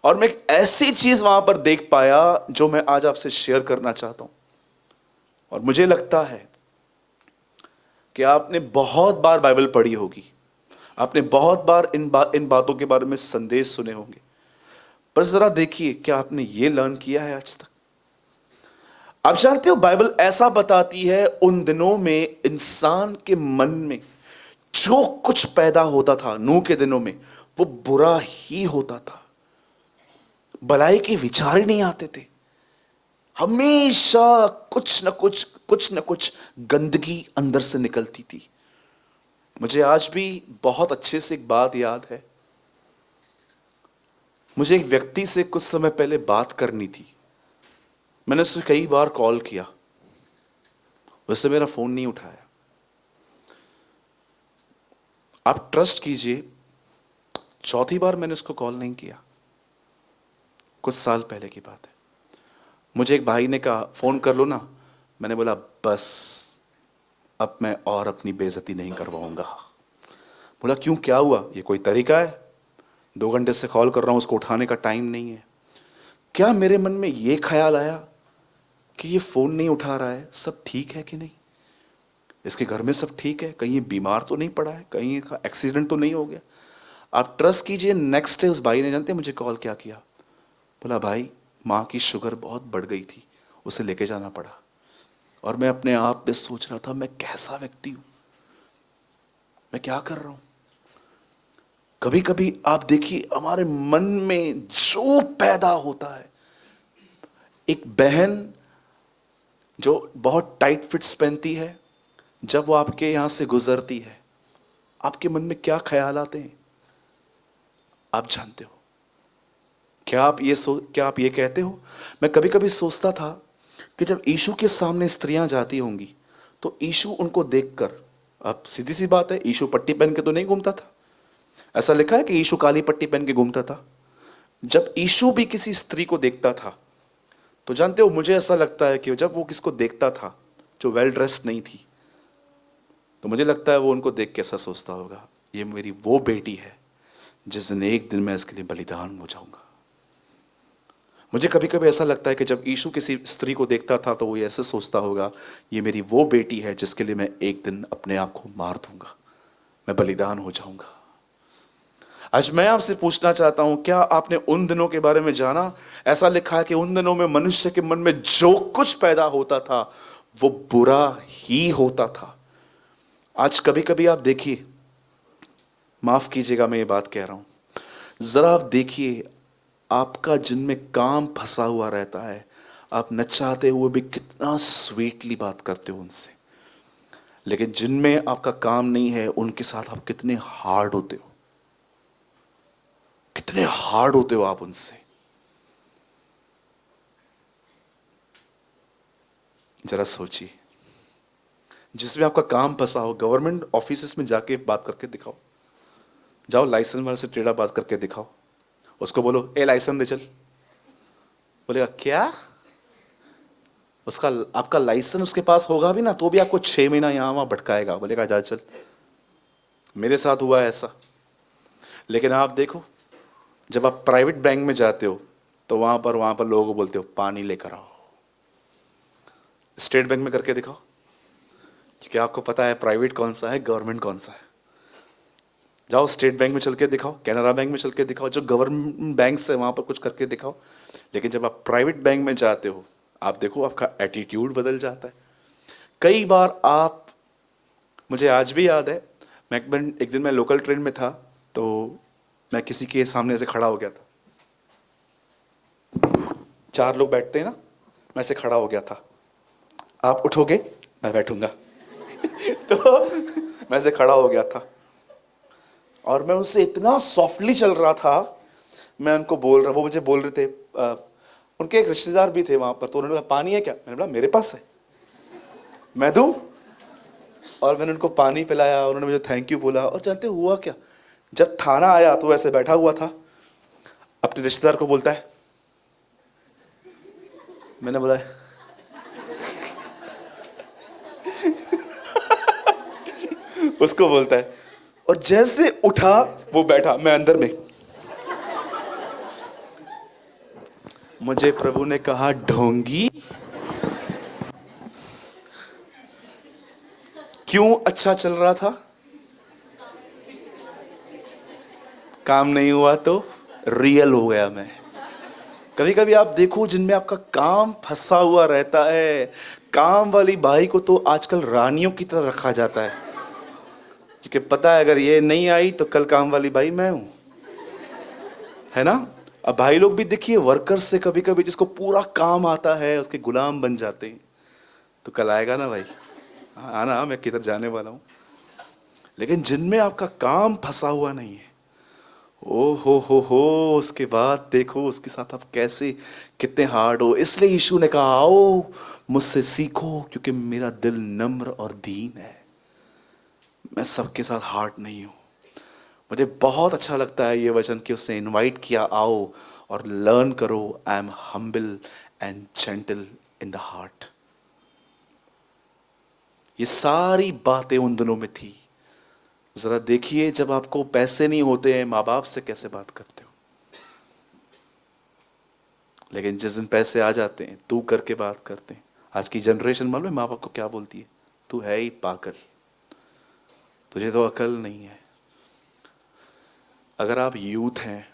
और मैं एक ऐसी चीज वहां पर देख पाया जो मैं आज आपसे शेयर करना चाहता हूं। और मुझे लगता है कि आपने बहुत बार बाइबल पढ़ी होगी, आपने बहुत बार इन बातों के बारे में संदेश सुने होंगे, पर जरा देखिए क्या आपने ये लर्न किया है आज तक? आप जानते हो बाइबल ऐसा बताती है उन दिनों में इंसान के मन में जो कुछ पैदा होता था नूह के दिनों में वो बुरा ही होता था। भलाई के विचार ही नहीं आते थे। हमेशा कुछ न कुछ गंदगी अंदर से निकलती थी। मुझे आज भी बहुत अच्छे से एक बात याद है। मुझे एक व्यक्ति से कुछ समय पहले बात करनी थी। मैंने उसे कई बार कॉल किया, वैसे मेरा फोन नहीं उठाया। आप ट्रस्ट कीजिए, चौथी बार मैंने उसको कॉल नहीं किया। कुछ साल पहले की बात है। मुझे एक भाई ने कहा फोन कर लो ना। मैंने बोला बस अब मैं और अपनी बेइज्जती नहीं करवाऊंगा। बोला क्यों, क्या हुआ? ये कोई तरीका है? 2 घंटे से कॉल कर रहा हूं, उसको उठाने का टाइम नहीं है। क्या मेरे मन में ये ख्याल आया कि ये फोन नहीं उठा रहा है, सब ठीक है कि नहीं, इसके घर में सब ठीक है, कहीं ये बीमार तो नहीं पड़ा है, कहीं एक्सीडेंट तो नहीं हो गया। आप ट्रस्ट कीजिए, नेक्स्ट डे उस भाई ने जानते मुझे कॉल क्या किया? बोला भाई माँ की शुगर बहुत बढ़ गई थी, उसे लेके जाना पड़ा। और मैं अपने आप में सोच रहा था मैं कैसा व्यक्ति हूं, मैं क्या कर रहा हूं। कभी कभी आप देखिए हमारे मन में जो पैदा होता है, एक बहन जो बहुत टाइट फिट्स पहनती है, जब वो आपके यहां से गुजरती है आपके मन में क्या ख्याल आते हैं? आप जानते हो? क्या आप ये कहते हो? मैं कभी कभी सोचता था कि जब यीशु के सामने स्त्रियां जाती होंगी तो यीशु उनको देखकर, अब सीधी सी बात है, यीशु पट्टी पहन के तो नहीं घूमता था। ऐसा लिखा है कि यीशु काली पट्टी पहन के घूमता था। जब यीशु भी किसी स्त्री को देखता था तो जानते हो, मुझे ऐसा लगता है कि जब वो किसको देखता था जो वेल ड्रेस्ड नहीं थी, तो मुझे लगता है वो उनको देख के ऐसा सोचता होगा, ये मेरी वो बेटी है जिस दिन एक दिन मैं इसके लिए बलिदान हो जाऊंगा। मुझे कभी कभी ऐसा लगता है कि जब यीशु किसी स्त्री को देखता था तो वो ऐसे सोचता होगा, ये मेरी वो बेटी है जिसके लिए मैं एक दिन अपने आप को मार दूंगा, मैं बलिदान हो जाऊंगा। आज मैं आपसे पूछना चाहता हूं, क्या आपने उन दिनों के बारे में जाना? ऐसा लिखा है कि उन दिनों में मनुष्य के मन में जो कुछ पैदा होता था वो बुरा ही होता था। आज कभी कभी आप देखिए, माफ कीजिएगा मैं ये बात कह रहा हूं, जरा आप देखिए, आपका जिनमें काम फंसा हुआ रहता है, आप न चाहते हुए भी कितना स्वीटली बात करते हो उनसे, लेकिन जिनमें आपका काम नहीं है उनके साथ आप कितने हार्ड होते हो, कितने हार्ड होते हो आप उनसे। जरा सोचिए, जिसमें आपका काम फंसा हो, गवर्नमेंट ऑफिस में जाके बात करके दिखाओ, जाओ लाइसेंस वाले से टेढ़ा बात करके दिखाओ, उसको बोलो ए लाइसेंस दे चल, बोलेगा क्या? उसका आपका लाइसेंस उसके पास होगा भी ना तो भी आपको 6 महीना यहां वहां भटकाएगा, बोलेगा जा चल। मेरे साथ हुआ है ऐसा। लेकिन आप देखो, जब आप प्राइवेट बैंक में जाते हो तो वहां पर लोगों को बोलते हो पानी लेकर आओ। स्टेट बैंक में करके दिखाओ, क्योंकि आपको पता है प्राइवेट कौन सा है, गवर्नमेंट कौन सा है। जाओ स्टेट बैंक में चल के दिखाओ, कैनरा बैंक में चल के दिखाओ, जो गवर्नमेंट बैंक है वहां पर कुछ करके दिखाओ। लेकिन जब आप प्राइवेट बैंक में जाते हो, आप देखो आपका एटीट्यूड बदल जाता है। कई बार आप, मुझे आज भी याद है, एक दिन मैं लोकल ट्रेन में था तो मैं किसी के सामने से खड़ा हो गया था। 4 लोग बैठते हैं ना, मैं से खड़ा हो गया था। आप उठोगे मैं बैठूंगा तो मैं से खड़ा हो गया था और मैं उनसे इतना सॉफ्टली चल रहा था, मैं उनको बोल रहा, वो मुझे बोल रहे थे, उनके एक रिश्तेदार भी थे वहां पर, तो उन्होंने बोला पानी है क्या? मैंने बोला मेरे पास है, मैं दूं? और मैंने उनको पानी पिलाया, उन्होंने मुझे थैंक यू बोला। और जानते हुआ क्या, जब थाना आया तो वैसे बैठा हुआ था, अपने रिश्तेदार को बोलता है, मैंने बोला उसको बोलता है, और जैसे उठा वो बैठा, मैं अंदर में। मुझे प्रभु ने कहा ढोंगी, क्यों अच्छा चल रहा था? काम नहीं हुआ तो रियल हो गया मैं। कभी कभी आप देखो, जिनमें आपका काम फंसा हुआ रहता है, काम वाली बाई को तो आजकल रानियों की तरह रखा जाता है, क्योंकि पता है अगर ये नहीं आई तो कल काम वाली बाई मैं हूं, है ना? अब भाई लोग भी देखिए, वर्कर्स से कभी कभी जिसको पूरा काम आता है उसके गुलाम बन जाते हैं, तो कल आएगा ना भाई, आना, मैं किधर जाने वाला हूं। लेकिन जिनमें आपका काम फंसा हुआ नहीं है, ओ हो, उसके बाद देखो उसके साथ आप कैसे, कितने हार्ड हो। इसलिए यीशु ने कहा आओ मुझसे सीखो, क्योंकि मेरा दिल नम्र और दीन है, मैं सबके साथ हार्ड नहीं हूं। मुझे बहुत अच्छा लगता है ये वचन कि उसने इनवाइट किया, आओ और लर्न करो, I am humble and gentle in the heart. ये सारी बातें उन दिनों में थी। जरा देखिए, जब आपको पैसे नहीं होते हैं, माँ बाप से कैसे बात करते हो, लेकिन जिस दिन पैसे आ जाते हैं तू करके बात करते हैं। आज की जनरेशन मालूम है माँ बाप को क्या बोलती है? तू है ही पागल, तुझे तो अकल नहीं है। अगर आप यूथ हैं,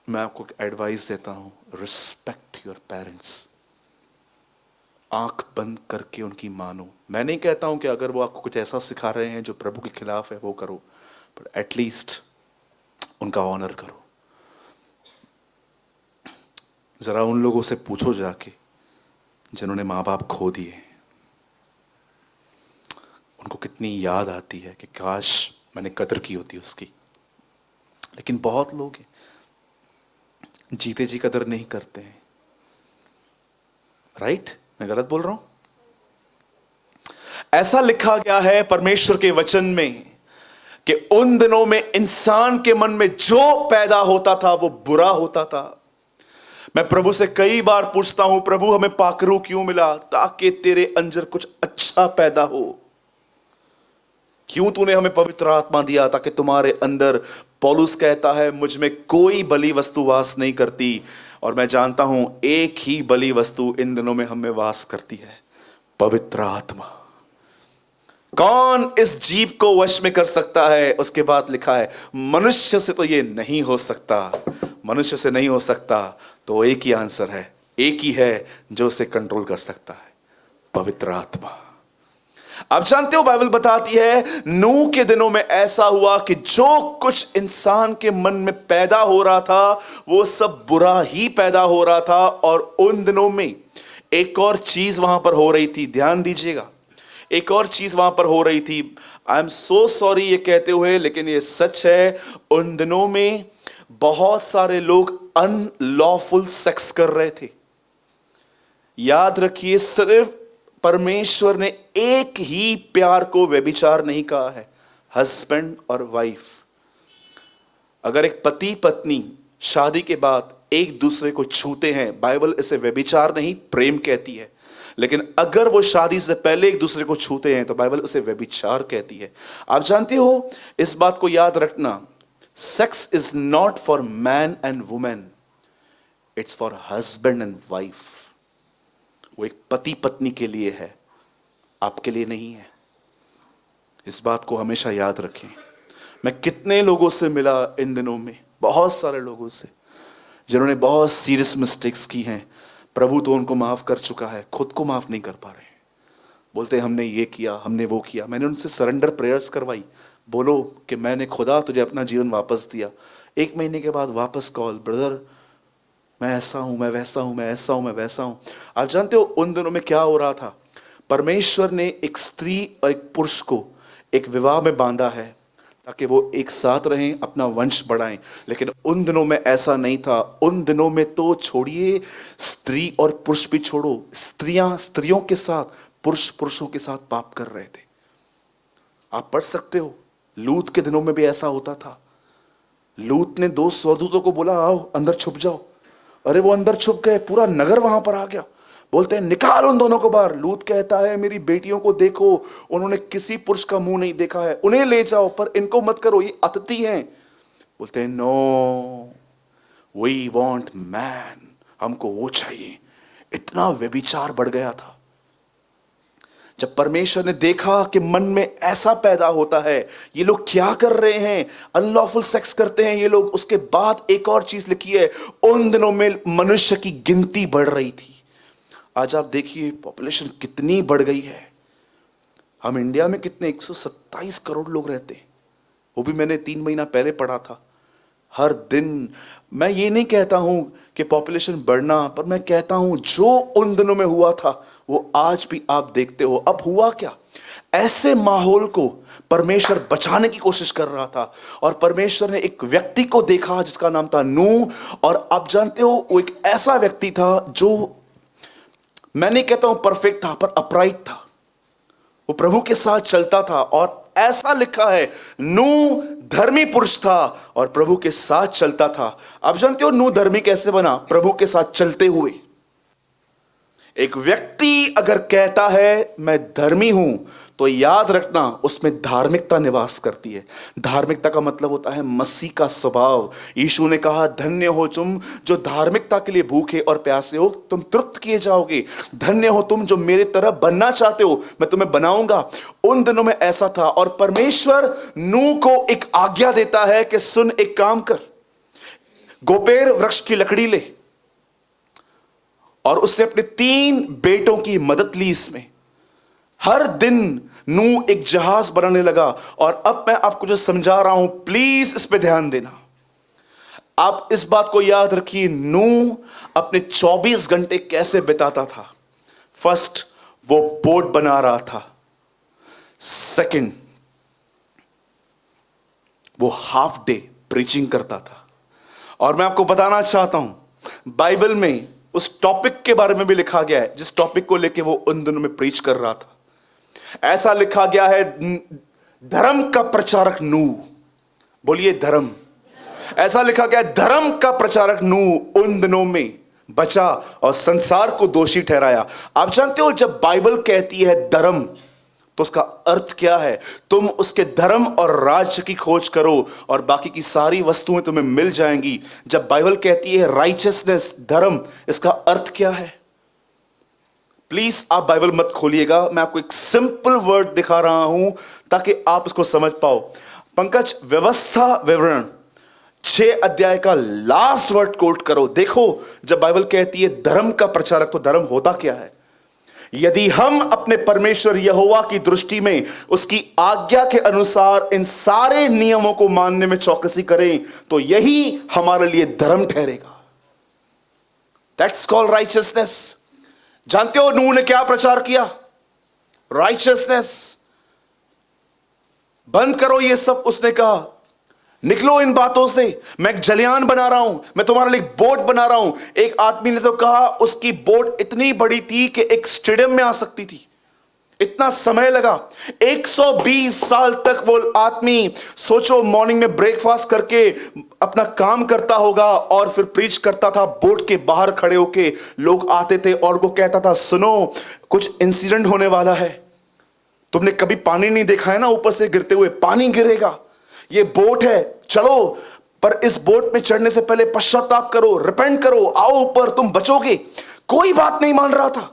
मैं आपको एडवाइस देता हूं, रिस्पेक्ट योर पेरेंट्स। आंख बंद करके उनकी मानो। मैं नहीं कहता हूं कि अगर वो आपको कुछ ऐसा सिखा रहे हैं जो प्रभु के खिलाफ है वो करो, पर एटलीस्ट उनका ऑनर करो। जरा उन लोगों से पूछो जाके जिन्होंने माँ बाप खो दिए, उनको कितनी याद आती है कि काश मैंने कदर की होती उसकी। लेकिन बहुत लोग हैं जीते जी कदर नहीं करते हैं। राइट? मैं गलत बोल रहा हूं? ऐसा लिखा गया है परमेश्वर के वचन में कि उन दिनों में इंसान के मन में जो पैदा होता था वो बुरा होता था। मैं प्रभु से कई बार पूछता हूं, प्रभु हमें पाखरू क्यों मिला? ताकि तेरे अंदर कुछ अच्छा पैदा हो। क्यों तूने हमें पवित्र आत्मा दिया? ताकि तुम्हारे अंदर, पौलुस कहता है, मुझ में कोई बलि वस्तु वास नहीं करती, और मैं जानता हूं एक ही बलि वस्तु इन दिनों में हमें वास करती है, पवित्र आत्मा। कौन इस जीव को वश में कर सकता है? उसके बाद लिखा है मनुष्य से तो ये नहीं हो सकता, मनुष्य से नहीं हो सकता। तो एक ही आंसर है, एक ही है जो उसे कंट्रोल कर सकता है, पवित्र आत्मा। आप जानते हो बाइबल बताती है नूह के दिनों में ऐसा हुआ कि जो कुछ इंसान के मन में पैदा हो रहा था वो सब बुरा ही पैदा हो रहा था। और उन दिनों में एक और चीज वहां पर हो रही थी, ध्यान दीजिएगा, एक और चीज वहां पर हो रही थी। आई एम सो सॉरी ये कहते हुए, लेकिन ये सच है। उन दिनों में बहुत सारे लोग अनलॉफुल सेक्स कर रहे थे। याद रखिए, सिर्फ परमेश्वर ने एक ही प्यार को व्यभिचार नहीं कहा है, हस्बैंड और वाइफ। अगर एक पति पत्नी शादी के बाद एक दूसरे को छूते हैं, बाइबल इसे व्यभिचार नहीं प्रेम कहती है। लेकिन अगर वो शादी से पहले एक दूसरे को छूते हैं तो बाइबल उसे व्यभिचार कहती है। आप जानते हो, इस बात को याद रखना, sex is not for man and women, it's for husband and wife. वो एक पति पत्नी के लिए है, आपके लिए नहीं है। इस बात को हमेशा याद रखें। मैं कितने लोगों से मिला इन दिनों में, बहुत सारे लोगों से, जिन्होंने बहुत सीरियस मिस्टेक्स की हैं। प्रभु तो उनको माफ कर चुका है, खुद को माफ नहीं कर पा रहे। बोलते हैं हमने ये किया, हमने वो किया। मैंने उनसे सरेंडर प्रेयर्स करवाई, बोलो कि मैंने खुदा तुझे अपना जीवन वापस दिया। 1 महीने के बाद वापस कॉल, ब्रदर मैं ऐसा हूं, मैं वैसा हूं, मैं ऐसा हूं, मैं वैसा हूं। आप जानते हो उन दिनों में क्या हो रहा था? परमेश्वर ने एक स्त्री और एक पुरुष को एक विवाह में बांधा है ताकि वो एक साथ रहें, अपना वंश बढ़ाएं। लेकिन उन दिनों में ऐसा नहीं था। उन दिनों में तो छोड़िए, स्त्री और पुरुष भी छोड़ो, स्त्रियां स्त्रियों के साथ, पुरुष पुरुषों के साथ पाप कर रहे थे। आप पढ़ सकते हो, लूत के दिनों में भी ऐसा होता था। लूत ने 2 स्वर्गदूतों को बोला आओ अंदर छुप जाओ। अरे वो अंदर छुप गए, पूरा नगर वहां पर आ गया। बोलते हैं निकाल उन दोनों को बाहर। लूत कहता है मेरी बेटियों को देखो, उन्होंने किसी पुरुष का मुंह नहीं देखा है, उन्हें ले जाओ, पर इनको मत करो, ये अतिथि हैं। बोलते हैं नो, वी वांट मैन, हमको वो चाहिए। इतना व्यभिचार बढ़ गया था। जब परमेश्वर ने देखा कि मन में ऐसा पैदा होता है, ये लोग क्या कर रहे हैं, अनलॉफुल सेक्स करते हैं ये लोग। उसके बाद एक और चीज लिखी है, उन दिनों में मनुष्य की गिनती बढ़ रही थी। आज आप देखिए पॉपुलेशन कितनी बढ़ गई है। हम इंडिया में कितने 127 करोड़ लोग रहते हैं, वो भी मैंने 3 महीना पहले पढ़ा था। हर दिन, मैं ये नहीं कहता हूं कि पॉपुलेशन बढ़ना, पर मैं कहता हूं जो उन दिनों में हुआ था वो आज भी आप देखते हो। अब हुआ क्या, ऐसे माहौल को परमेश्वर बचाने की कोशिश कर रहा था, और परमेश्वर ने एक व्यक्ति को देखा जिसका नाम था नूह। और आप जानते हो वो एक ऐसा व्यक्ति था जो, मैं नहीं कहता हूं परफेक्ट था, पर अपराइट था। वो प्रभु के साथ चलता था, और ऐसा लिखा है नूह धर्मी पुरुष था और प्रभु के साथ चलता था। आप जानते हो नूह धर्मी कैसे बना? प्रभु के साथ चलते हुए। एक व्यक्ति अगर कहता है मैं धर्मी हूं, तो याद रखना उसमें धार्मिकता निवास करती है। धार्मिकता का मतलब होता है मसीह का स्वभाव। यीशु ने कहा धन्य हो तुम जो धार्मिकता के लिए भूखे और प्यासे हो, तुम तृप्त किए जाओगे। धन्य हो तुम जो मेरे तरह बनना चाहते हो, मैं तुम्हें बनाऊंगा। उन दिनों में ऐसा था, और परमेश्वर नूह को एक आज्ञा देता है कि सुन, एक काम कर, गोपेर वृक्ष की लकड़ी ले। और उसने अपने 3 बेटों की मदद ली इसमें। हर दिन नूह एक जहाज बनाने लगा। और अब मैं आपको जो समझा रहा हूं, प्लीज इस पे ध्यान देना। आप इस बात को याद रखिए, नूह अपने 24 घंटे कैसे बिताता था। फर्स्ट, वो बोट बना रहा था। सेकंड, वो हाफ डे प्रीचिंग करता था। और मैं आपको बताना चाहता हूं, बाइबल में उस टॉपिक के बारे में भी लिखा गया है जिस टॉपिक को लेके वो उन दिनों में प्रीच कर रहा था। ऐसा लिखा गया है, धर्म का प्रचारक नूह, बोलिए धर्म। ऐसा लिखा गया है, धर्म का प्रचारक नूह उन दिनों में बचा और संसार को दोषी ठहराया। आप जानते हो, जब बाइबल कहती है धर्म तो उसका अर्थ क्या है? तुम उसके धर्म और राज्य की खोज करो और बाकी की सारी वस्तुएं तुम्हें मिल जाएंगी। जब बाइबल कहती है राइचियसनेस, धर्म, इसका अर्थ क्या है? प्लीज आप बाइबल मत खोलिएगा, मैं आपको एक सिंपल वर्ड दिखा रहा हूं ताकि आप इसको समझ पाओ। पंकज, व्यवस्था विवरण 6 अध्याय का लास्ट वर्ड कोट करो। देखो, जब बाइबल कहती है धर्म का प्रचारक, तो धर्म होता क्या है? यदि हम अपने परमेश्वर यहोवा की दृष्टि में उसकी आज्ञा के अनुसार इन सारे नियमों को मानने में चौकसी करें तो यही हमारे लिए धर्म ठहरेगा। That's called righteousness. जानते हो नूह ने क्या प्रचार किया? राइचियसनेस। बंद करो ये सब, उसने कहा। निकलो इन बातों से, मैं एक जलयान बना रहा हूं, मैं तुम्हारे लिए बोट बना रहा हूं। एक आदमी ने तो कहा उसकी बोट इतनी बड़ी थी कि एक स्टेडियम में आ सकती थी। इतना समय लगा, 120 साल तक वो आदमी, सोचो, मॉर्निंग में ब्रेकफास्ट करके अपना काम करता होगा और फिर प्रीच करता था। बोट के बाहर खड़े होके लोग आते थे और वो कहता था, सुनो, कुछ इंसिडेंट होने वाला है। तुमने कभी पानी नहीं देखा है ना, ऊपर से गिरते हुए पानी गिरेगा। ये बोट है, चलो, पर इस बोट में चढ़ने से पहले पश्चाताप करो, रिपेंट करो, आओ ऊपर, तुम बचोगे। कोई बात नहीं मान रहा था।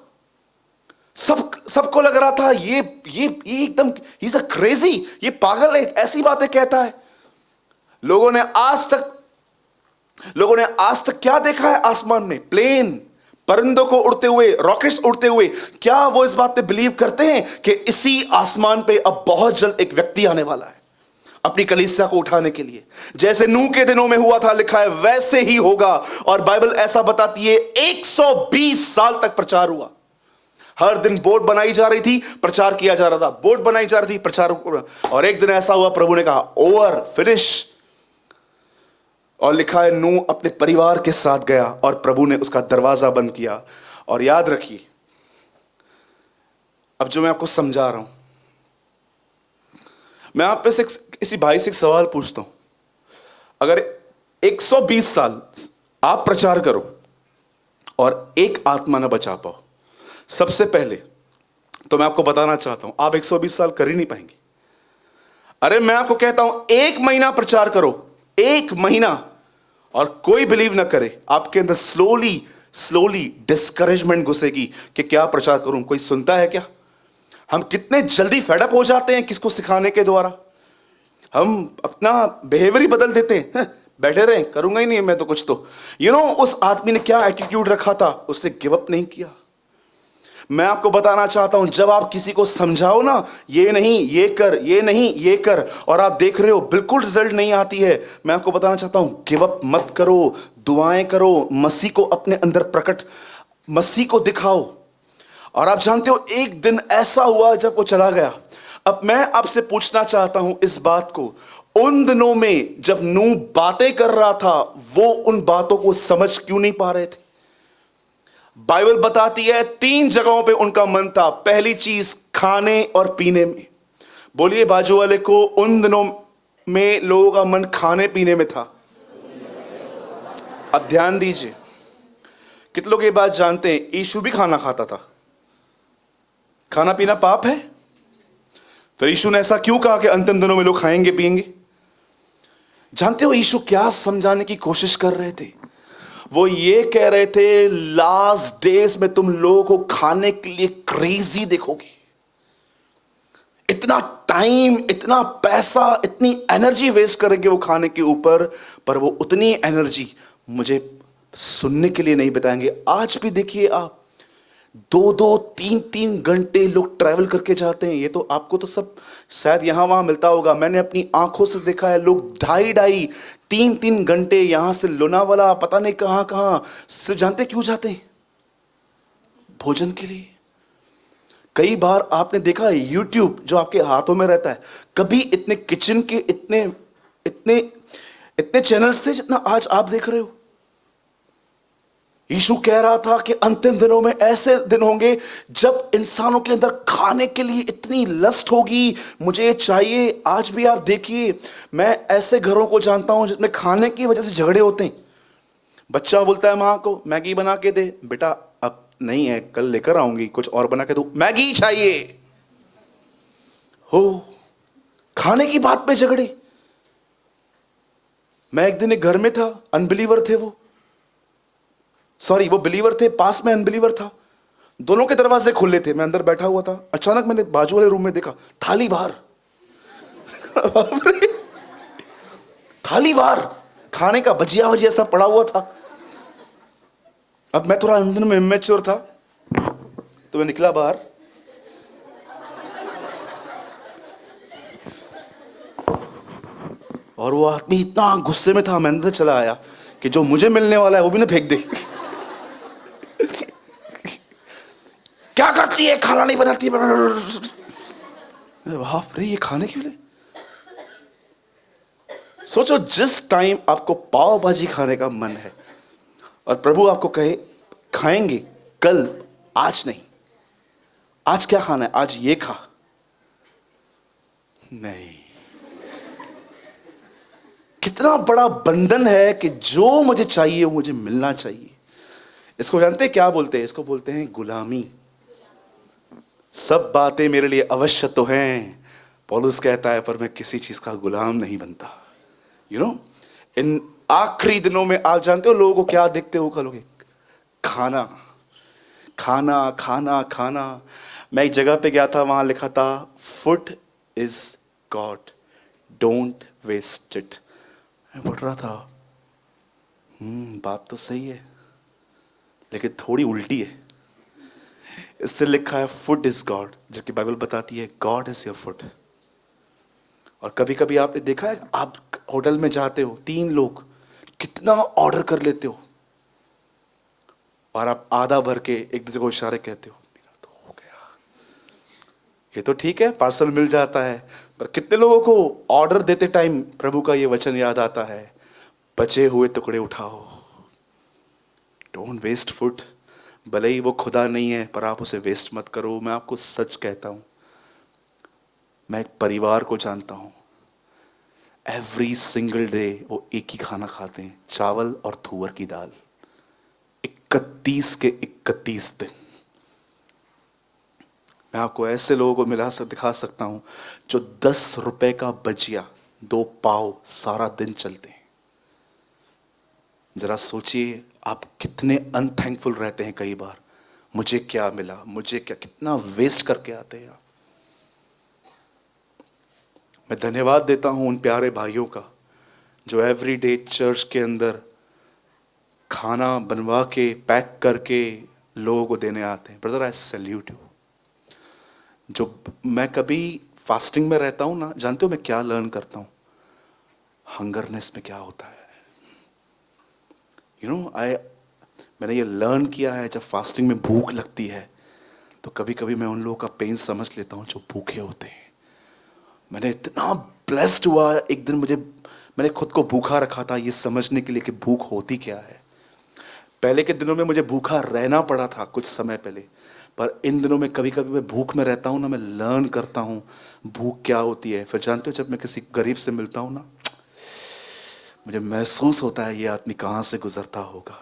सबको लग रहा था ये एकदम ही इज अ क्रेजी, ये पागल है, ऐसी बातें कहता है। लोगों ने आज तक क्या देखा है आसमान में? प्लेन, परिंदों को उड़ते हुए, रॉकेट्स उड़ते हुए। क्या वो इस बात पे बिलीव करते हैं कि इसी आसमान पे अब बहुत जल्द एक व्यक्ति आने वाला है अपनी कलीसिया को उठाने के लिए? जैसे नूह के दिनों में हुआ था, लिखा है, वैसे ही होगा। और बाइबल ऐसा बताती है, 120 साल तक प्रचार हुआ। हर दिन बोट बनाई जा रही थी, प्रचार किया जा रहा था, बोट बनाई जा रही थी, प्रचार। और एक दिन ऐसा हुआ, प्रभु ने कहा ओवर, फिनिश। और लिखा है नूह अपने परिवार के साथ गया और प्रभु ने उसका दरवाजा बंद किया। और याद रखिए, अब जो मैं आपको समझा रहा हूं, मैं आप पे से किसी भाई से एक सवाल पूछता हूं। अगर 120 साल आप प्रचार करो और एक आत्मा ना बचा पाओ, सबसे पहले तो मैं आपको बताना चाहता हूं, आप 120 साल कर ही नहीं पाएंगे। अरे मैं आपको कहता हूं, 1 महीना प्रचार करो, 1 महीना, और कोई बिलीव ना करे, आपके अंदर स्लोली डिस्करेजमेंट घुसेगी कि क्या प्रचार करूं, कोई सुनता है क्या? हम कितने जल्दी फेडअप हो जाते हैं किसको सिखाने के द्वारा। हम अपना बिहेवियर ही बदल देते हैं, बैठे रहे, करूंगा ही नहीं मैं तो कुछ तो। उस आदमी ने क्या एटीट्यूड रखा था, उससे गिव अप नहीं किया। मैं आपको बताना चाहता हूं, जब आप किसी को समझाओ ना, ये नहीं ये कर, ये नहीं ये कर, और आप देख रहे हो बिल्कुल रिजल्ट नहीं आती है, मैं आपको बताना चाहता हूं, गिव अप मत करो, दुआएं करो, मसीह को अपने अंदर प्रकट, मसीह को दिखाओ। और आप जानते हो, एक दिन ऐसा हुआ जब वो चला गया। अब मैं आपसे पूछना चाहता हूं इस बात को, उन दिनों में जब नूह बातें कर रहा था, वो उन बातों को समझ क्यों नहीं पा रहे थे? बाइबल बताती है 3 जगहों पे उनका मन था। पहली चीज, खाने और पीने में। बोलिए बाजू वाले को, उन दिनों में लोगों का मन खाने पीने में था। अब ध्यान दीजिए, कितने लोग ये बात जानते हैं, यीशु भी खाना खाता था। खाना पीना पाप है? फिर यीशु ने ऐसा क्यों कहा कि अंतिम दिनों में लोग खाएंगे पिएंगे? जानते हो यीशु क्या समझाने की कोशिश कर रहे थे? वो ये कह रहे थे, लास्ट डेज में तुम लोगों को खाने के लिए क्रेजी देखोगे। इतना टाइम, इतना पैसा, इतनी एनर्जी वेस्ट करेंगे वो खाने के ऊपर, पर वो उतनी एनर्जी मुझे सुनने के लिए नहीं बताएंगे। आज भी देखिए आप, 2-2, 3-3 घंटे लोग ट्रैवल करके जाते हैं। ये तो आपको तो सब शायद यहां वहां मिलता होगा, मैंने अपनी आंखों से देखा है। लोग 2.5-2.5, 3-3 घंटे यहां से लोनावाला, पता नहीं कहां कहां से, जानते क्यों जाते हैं? भोजन के लिए। कई बार आपने देखा है यूट्यूब जो आपके हाथों में रहता है, कभी इतने किचन के इतने इतने इतने चैनल्स थे जितना आज आप देख रहे हो। यीशु कह रहा था कि अंतिम दिनों में ऐसे दिन होंगे जब इंसानों के अंदर खाने के लिए इतनी लस्ट होगी, मुझे ये चाहिए। आज भी आप देखिए, मैं ऐसे घरों को जानता हूं जिसमें खाने की वजह से झगड़े होते हैं। बच्चा बोलता है माँ को मैगी बना के दे, बेटा अब नहीं है, कल लेकर आऊंगी, कुछ और बना के दो, मैगी चाहिए। हो खाने की बात पे झगड़े। मैं एक दिन एक घर में था, अनबिलीवर थे वो बिलीवर थे, पास में अनबिलीवर था। दोनों के दरवाजे खुले थे, मैं अंदर बैठा हुआ था। अचानक मैंने बाजू वाले रूम में देखा, थाली बाहर थाली बाहर, खाने का भजिया वजिया सब पड़ा हुआ था। अब मैं थोड़ा अंदर में इमेच्योर था, तो मैं निकला बाहर। और वो आदमी इतना गुस्से में था, मैं अंदर चला आया कि जो मुझे मिलने वाला है वो भी ना फेंक दे। क्या करती है, खाना नहीं बनाती। बाप रे, ये खाने के लिए। सोचो, जिस टाइम आपको पाव भाजी खाने का मन है और प्रभु आपको कहे खाएंगे कल, आज नहीं। आज क्या खाना है, आज ये खा। नहीं, कितना बड़ा बंधन है कि जो मुझे चाहिए वो मुझे मिलना चाहिए। इसको जानते हैं क्या बोलते हैं? इसको बोलते हैं गुलामी। सब बातें मेरे लिए अवश्य तो हैं, पौलुस कहता है, पर मैं किसी चीज का गुलाम नहीं बनता। इन आखिरी दिनों में आप जानते हो लोगों को क्या देखते हो कलोगे? खाना खाना खाना खाना। मैं एक जगह पे गया था, वहां लिखा था food is God, don't waste it. मैं पढ़ रहा था, बात तो सही है लेकिन थोड़ी उल्टी है। इससे लिखा है फूड इज गॉड, जबकि बाइबल बताती है गॉड इज योर फूड। और कभी कभी आपने देखा है, आप होटल में जाते हो, 3 लोग, कितना ऑर्डर कर लेते हो और आप आधा भर के एक दूसरे को इशारे कहते हो मेरा तो हो गया। ये तो ठीक है, पार्सल मिल जाता है, पर कितने लोगों को ऑर्डर देते टाइम प्रभु का ये वचन याद आता है, बचे हुए टुकड़े उठाओ, डोंट वेस्ट फूड। भले ही वो खुदा नहीं है, पर आप उसे वेस्ट मत करो। मैं आपको सच कहता हूं, मैं एक परिवार को जानता हूं, एवरी सिंगल डे वो एक ही खाना खाते हैं, चावल और तुअर की दाल, 31 के 31 दिन। मैं आपको ऐसे लोगों को दिखा सकता हूं जो 10 रुपए का भजिया 2 पाव सारा दिन चलते हैं। जरा सोचिए आप कितने अनथैंकफुल रहते हैं कई बार, मुझे क्या मिला, मुझे क्या, कितना वेस्ट करके आते हैं आप। मैं धन्यवाद देता हूं उन प्यारे भाइयों का जो एवरीडे चर्च के अंदर खाना बनवा के पैक करके लोगों को देने आते हैं। Brother, I salute you. जो मैं कभी फास्टिंग में रहता हूं ना, जानते हो मैं क्या लर्न करता हूं? हंगरनेस में क्या होता है। मैंने ये लर्न किया है, जब फास्टिंग में भूख लगती है तो कभी कभी मैं उन लोगों का पेन समझ लेता हूं जो भूखे होते हैं। मैंने इतना ब्लेस्ड हुआ, एक दिन मैंने खुद को भूखा रखा था ये समझने के लिए कि भूख होती क्या है। पहले के दिनों में मुझे भूखा रहना पड़ा था कुछ समय पहले, पर इन दिनों में कभी कभी मैं भूख में रहता हूँ ना, मैं लर्न करता हूँ भूख क्या होती है। फिर जानते हो, जब मैं किसी गरीब से मिलता हूँ ना, मुझे महसूस होता है ये आदमी कहाँ से गुजरता होगा।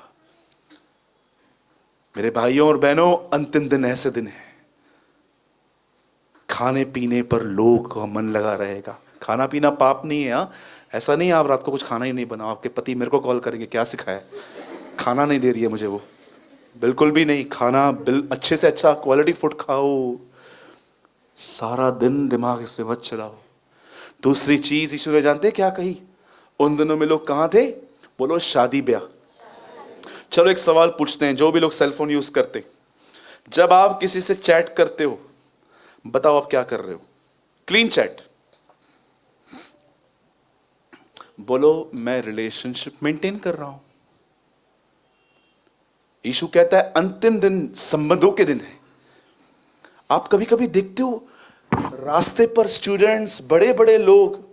मेरे भाइयों और बहनों, अंतिम दिन ऐसे दिन है, खाने पीने पर लोग का मन लगा रहेगा। खाना पीना पाप नहीं है। ऐसा नहीं है आप रात को कुछ खाना ही नहीं बनाओ, आपके पति मेरे को कॉल करेंगे क्या सिखाया, खाना नहीं दे रही है मुझे वो, बिल्कुल भी नहीं। खाना अच्छे से अच्छा क्वालिटी फूड खाओ, सारा दिन दिमाग इससे मत चलाओ। दूसरी चीज ईश्वर ने जानते क्या कही? उन दिनों में लोग कहां थे? बोलो शादी ब्याह। चलो एक सवाल पूछते हैं, जो भी लोग सेलफोन यूज करते, जब आप किसी से चैट करते हो, बताओ आप क्या कर रहे हो? Clean chat. बोलो मैं रिलेशनशिप मेंटेन कर रहा हूं। यीशु कहता है अंतिम दिन संबंधों के दिन है। आप कभी कभी देखते हो रास्ते पर स्टूडेंट्स, बड़े बड़े लोग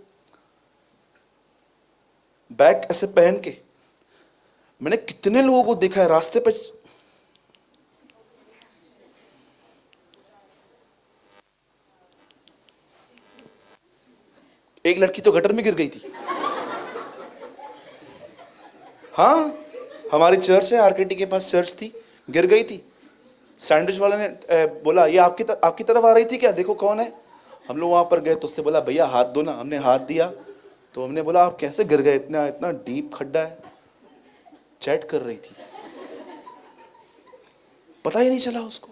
बैग ऐसे पहन के। मैंने कितने लोगों को देखा है रास्ते पे, एक लड़की तो गटर में गिर गई थी। हाँ, हमारी चर्च है, आरकेटी के पास चर्च थी, गिर गई थी। सैंडविच वाले ने बोला ये आपकी तरफ आ रही थी क्या, देखो कौन है। हम लोग वहां पर गए तो उससे बोला भैया हाथ दो ना। हमने हाथ दिया तो हमने बोला आप कैसे गिर गए, इतना इतना डीप खड्डा है। चैट कर रही थी, पता ही नहीं चला उसको।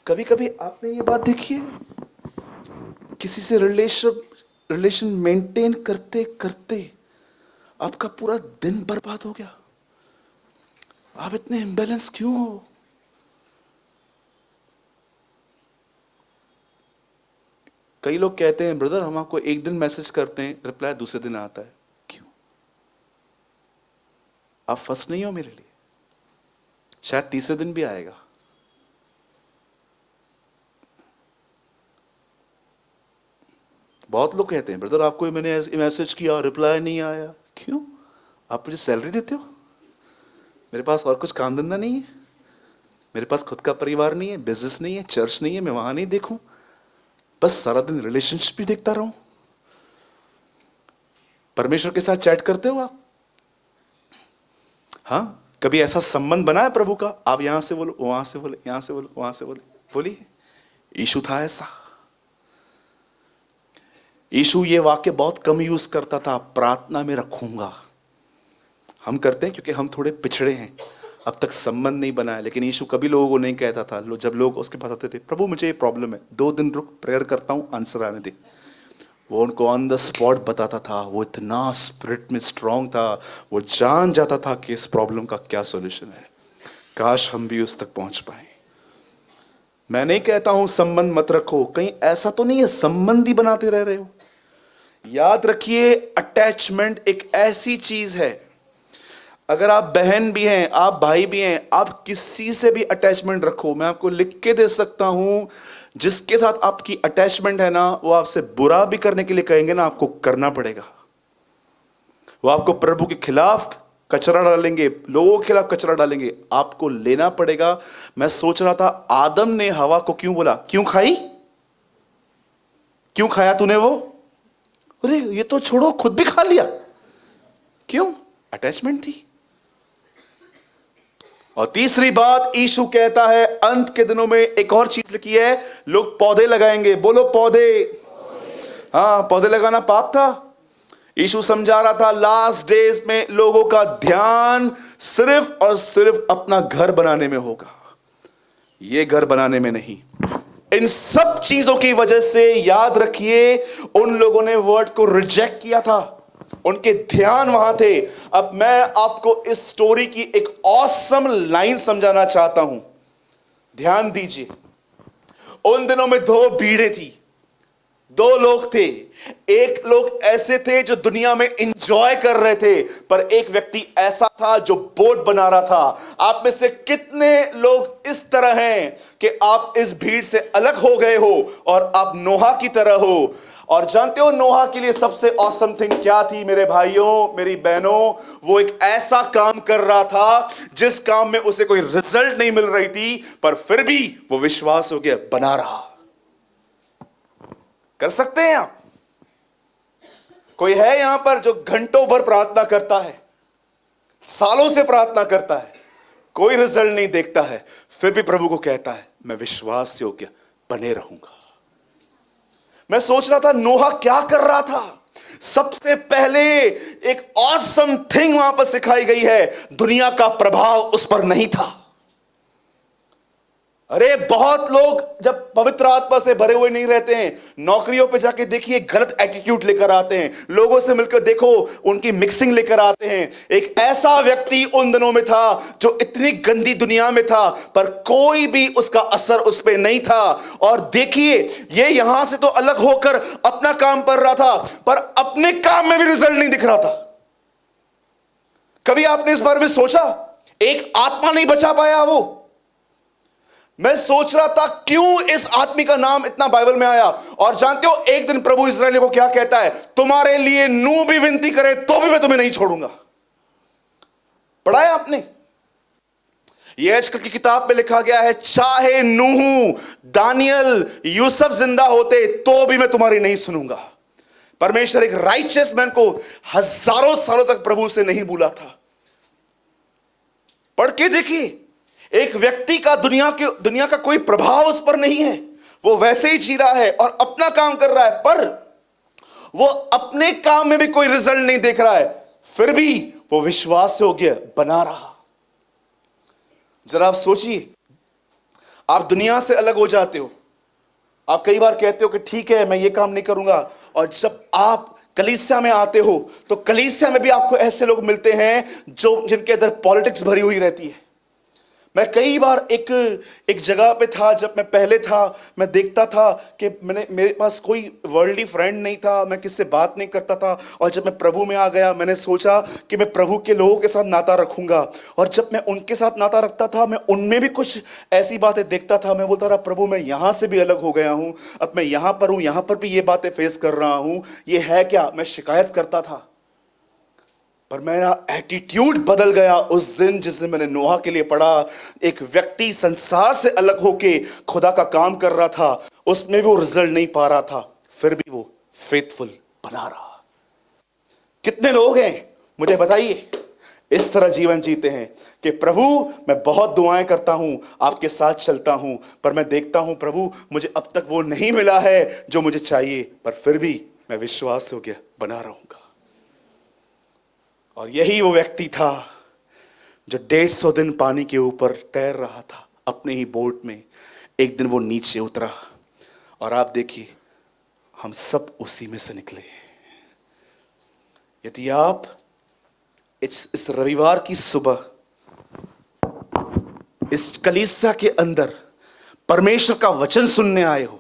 कभी कभी आपने ये बात देखी है, किसी से रिलेशन मेंटेन करते करते आपका पूरा दिन बर्बाद हो गया। आप इतने इम्बैलेंस क्यों हो? कई लोग कहते हैं ब्रदर हम आपको एक दिन मैसेज करते हैं, रिप्लाई दूसरे दिन आता है। क्यों? आप फर्स्ट नहीं हो मेरे लिए, शायद तीसरे दिन भी आएगा। बहुत लोग कहते हैं ब्रदर आपको मैंने मैसेज किया, रिप्लाई नहीं आया। क्यों? आप मुझे सैलरी देते हो? मेरे पास और कुछ काम धंधा नहीं है, मेरे पास खुद का परिवार नहीं है, बिजनेस नहीं है, चर्च नहीं है, मैं वहां नहीं देखूं, बस सारा दिन रिलेशनशिप भी देखता रहूं। परमेश्वर के साथ चैट करते हो आप? हाँ, कभी ऐसा संबंध बना है प्रभु का, आप यहां से बोलो, वहां से बोले, यहां से बोलो, वहां से बोले। बोलिए, यीशु था ऐसा। यीशु ये वाक्य बहुत कम यूज करता था, प्रार्थना में रखूंगा। हम करते हैं क्योंकि हम थोड़े पिछड़े हैं, अब तक संबंध नहीं बनाया। लेकिन यीशु कभी लोगों को नहीं कहता था, जब लोग उसके पास आते थे, प्रभु मुझे ये प्रॉब्लम है, 2 दिन रुक, प्रेयर करता हूं, आंसर आने दे। वो उनको ऑन द स्पॉट बताता था। वो इतना स्पिरिट में स्ट्रांग था, वो जान जाता था कि इस प्रॉब्लम का क्या सॉल्यूशन है। काश हम भी उस तक पहुंच पाए। मैं नहीं कहता हूं संबंध मत रखो, कहीं ऐसा तो नहीं है संबंध ही बनाते रह रहे हो। याद रखिए, अटैचमेंट एक ऐसी चीज है, अगर आप बहन भी हैं, आप भाई भी हैं, आप किसी से भी अटैचमेंट रखो, मैं आपको लिख के दे सकता हूं, जिसके साथ आपकी अटैचमेंट है ना, वो आपसे बुरा भी करने के लिए कहेंगे ना, आपको करना पड़ेगा। वो आपको प्रभु के खिलाफ कचरा डालेंगे, लोगों के खिलाफ कचरा डालेंगे, आपको लेना पड़ेगा। मैं सोच रहा था, आदम ने हवा को क्यों बोला, क्यों खाई, क्यों खाया तूने वो? अरे ये तो छोड़ो, खुद भी खा लिया। क्यों? अटैचमेंट थी। और तीसरी बात यीशु कहता है, अंत के दिनों में एक और चीज लिखी है, लोग पौधे लगाएंगे। बोलो पौधे। हाँ, पौधे लगाना पाप था। यीशु समझा रहा था, लास्ट डेज में लोगों का ध्यान सिर्फ और सिर्फ अपना घर बनाने में होगा, ये घर बनाने में नहीं। इन सब चीजों की वजह से याद रखिए, उन लोगों ने वर्ड को रिजेक्ट किया था, उनके ध्यान वहां थे। अब मैं आपको इस स्टोरी की एक ऑसम लाइन समझाना चाहता हूं, ध्यान दीजिए। उन दिनों में 2 भीड़ें थी, 2 लोग थे। एक लोग ऐसे थे जो दुनिया में एंजॉय कर रहे थे, पर एक व्यक्ति ऐसा था जो बोट बना रहा था। आप में से कितने लोग इस तरह हैं कि आप इस भीड़ से अलग हो गए हो और आप नोहा की तरह हो? और जानते हो नोहा के लिए सबसे ऑसम थिंग क्या थी मेरे भाइयों, मेरी बहनों? वो एक ऐसा काम कर रहा था जिस काम में उसे कोई रिजल्ट नहीं मिल रही थी, पर फिर भी वो विश्वास हो गया, बना रहा। कर सकते हैं आप? कोई है यहां पर जो घंटों भर प्रार्थना करता है, सालों से प्रार्थना करता है, कोई रिजल्ट नहीं देखता है, फिर भी प्रभु को कहता है मैं विश्वास योग्य बने रहूंगा? मैं सोच रहा था नोहा क्या कर रहा था। सबसे पहले एक ऑसम थिंग वहां पर सिखाई गई है, दुनिया का प्रभाव उस पर नहीं था। अरे बहुत लोग जब पवित्र आत्मा से भरे हुए नहीं रहते हैं, नौकरियों पे जाके देखिए गलत एटीट्यूड लेकर आते हैं, लोगों से मिलकर देखो उनकी मिक्सिंग लेकर आते हैं। एक ऐसा व्यक्ति उन दिनों में था जो इतनी गंदी दुनिया में था, पर कोई भी उसका असर उस पर नहीं था। और देखिए ये यहां से तो अलग होकर अपना काम कर रहा था, पर अपने काम में भी रिजल्ट नहीं दिख रहा था। कभी आपने इस बारे में सोचा? एक आत्मा नहीं बचा पाया वो। मैं सोच रहा था क्यों इस आदमी का नाम इतना बाइबल में आया। और जानते हो एक दिन प्रभु इस्राएलियों को क्या कहता है, तुम्हारे लिए नूह भी विनती करे तो भी मैं तुम्हें नहीं छोड़ूंगा। पढ़ा है आपने? ये आजकल की किताब में लिखा गया है, चाहे नूह, दानियल, यूसुफ जिंदा होते तो भी मैं तुम्हारी नहीं सुनूंगा। परमेश्वर एक राइचियस मैन को हजारों सालों तक प्रभु से नहीं भूला था। पढ़ के देखिए, एक व्यक्ति का दुनिया का कोई प्रभाव उस पर नहीं है, वो वैसे ही जी रहा है और अपना काम कर रहा है, पर वो अपने काम में भी कोई रिजल्ट नहीं देख रहा है, फिर भी वो विश्वास योग्य बना रहा। जरा आप सोचिए, आप दुनिया से अलग हो जाते हो, आप कई बार कहते हो कि ठीक है मैं ये काम नहीं करूंगा, और जब आप कलीसिया में आते हो तो कलीसिया में भी आपको ऐसे लोग मिलते हैं जिनके अंदर पॉलिटिक्स भरी हुई रहती है। मैं कई बार एक जगह पे था, जब मैं पहले था, मैं देखता था कि मेरे पास कोई वर्ल्डली फ्रेंड नहीं था, मैं किससे बात नहीं करता था। और जब मैं प्रभु में आ गया, मैंने सोचा कि मैं प्रभु के लोगों के साथ नाता रखूंगा। और जब मैं उनके साथ नाता रखता था, मैं उनमें भी कुछ ऐसी बातें देखता था। मैं बोलता रहा, प्रभु मैं यहाँ से भी अलग हो गया हूँ, अब मैं यहाँ पर हूँ, यहाँ पर भी ये बातें फेस कर रहा हूँ, ये है क्या? मैं शिकायत करता था। पर मेरा एटीट्यूड बदल गया उस दिन जिस दिन मैंने नोहा के लिए पढ़ा। एक व्यक्ति संसार से अलग होके खुदा का काम कर रहा था, उसमें भी वो रिजल्ट नहीं पा रहा था, फिर भी वो फेथफुल बना रहा। कितने लोग हैं मुझे बताइए इस तरह जीवन जीते हैं कि प्रभु मैं बहुत दुआएं करता हूं, आपके साथ चलता हूं, पर मैं देखता हूं प्रभु मुझे अब तक वो नहीं मिला है जो मुझे चाहिए, पर फिर भी मैं विश्वास योग्य बना रहूंगा। और यही वो व्यक्ति था जो 150 दिन पानी के ऊपर तैर रहा था अपने ही बोट में। एक दिन वो नीचे उतरा, और आप देखिए हम सब उसी में से निकले। यदि आप इस रविवार की सुबह इस कलीसिया के अंदर परमेश्वर का वचन सुनने आए हो,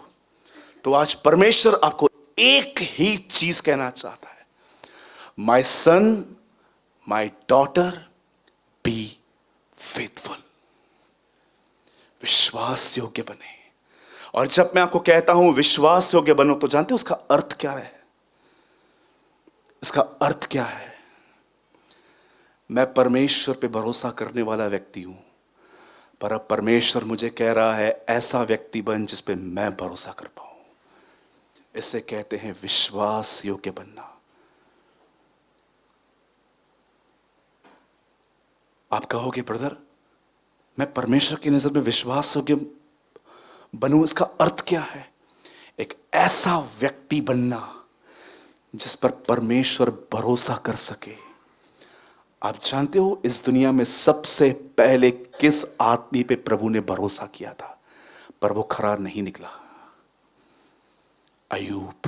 तो आज परमेश्वर आपको एक ही चीज कहना चाहता है, my son, my daughter, be faithful. विश्वास योग्य बने। और जब मैं आपको कहता हूं विश्वास योग्य बनो, तो जानते हो उसका अर्थ क्या है? इसका अर्थ क्या है? मैं परमेश्वर पे भरोसा करने वाला व्यक्ति हूं, पर अब परमेश्वर मुझे कह रहा है ऐसा व्यक्ति बन जिस पे मैं भरोसा कर पाऊं। इसे कहते हैं विश्वास योग्य बनना। आप कहोगे ब्रदर मैं परमेश्वर की नजर में विश्वास योग्य बनूं, इसका अर्थ क्या है? एक ऐसा व्यक्ति बनना जिस पर परमेश्वर भरोसा कर सके। आप जानते हो इस दुनिया में सबसे पहले किस आदमी पे प्रभु ने भरोसा किया था, पर वो खरा नहीं निकला? अय्यूब।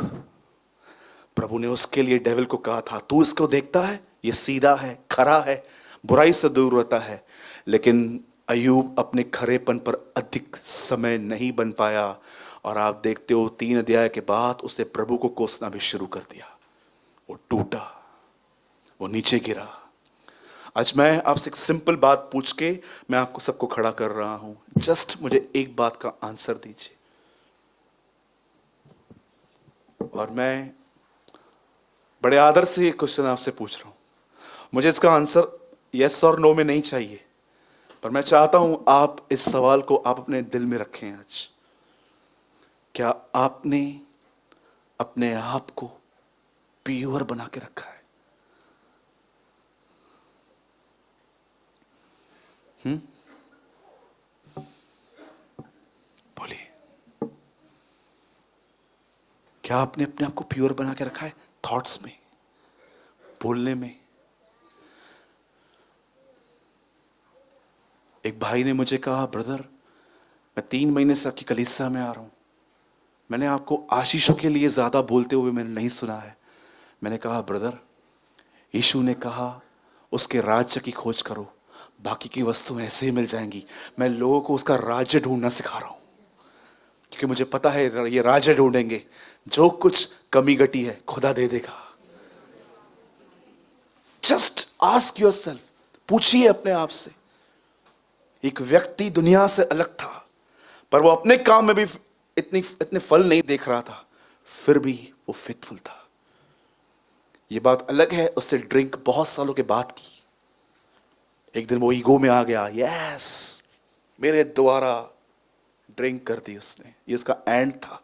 प्रभु ने उसके लिए डेविल को कहा था, तू इसको देखता है, ये सीधा है, खरा है, बुराई से दूर रहता है। लेकिन अय्यूब अपने खरेपन पर अधिक समय नहीं बन पाया, और आप देखते हो 3 अध्याय के बाद उसने प्रभु को कोसना भी शुरू कर दिया। वो टूटा, वो नीचे गिरा। आज मैं आपसे एक सिंपल बात पूछ के मैं आपको सबको खड़ा कर रहा हूं, जस्ट मुझे एक बात का आंसर दीजिए। और मैं बड़े आदर से ये क्वेश्चन आपसे पूछ रहा हूं, मुझे इसका आंसर यस और नो में नहीं चाहिए, पर मैं चाहता हूं आप इस सवाल को आप अपने दिल में रखें आज। क्या आपने अपने आप को प्योर बना के रखा है? बोलिए, क्या आपने अपने आप को प्योर बना के रखा है? थॉट्स में, बोलने में। एक भाई ने मुझे कहा, ब्रदर मैं 3 महीने से आपकी कलीसिया में आ रहा हूं, मैंने आपको आशीषों के लिए ज्यादा बोलते हुए मैंने नहीं सुना है। मैंने कहा, ब्रदर यीशु ने कहा उसके राज्य की खोज करो, बाकी की वस्तुएं ऐसे ही मिल जाएंगी। मैं लोगों को उसका राज्य ढूंढना सिखा रहा हूं, क्योंकि मुझे पता है ये राज्य ढूंढेंगे, जो कुछ कमी घटी है खुदा दे देगा। जस्ट आस्क योरसेल्फ, पूछिए अपने आप से। एक व्यक्ति दुनिया से अलग था, पर वो अपने काम में भी इतने फल नहीं देख रहा था, फिर भी वो फेथफुल था। ये बात अलग है उससे ड्रिंक बहुत सालों के बाद की। एक दिन वो ईगो में आ गया, यस मेरे द्वारा ड्रिंक कर दी उसने, ये उसका एंड था।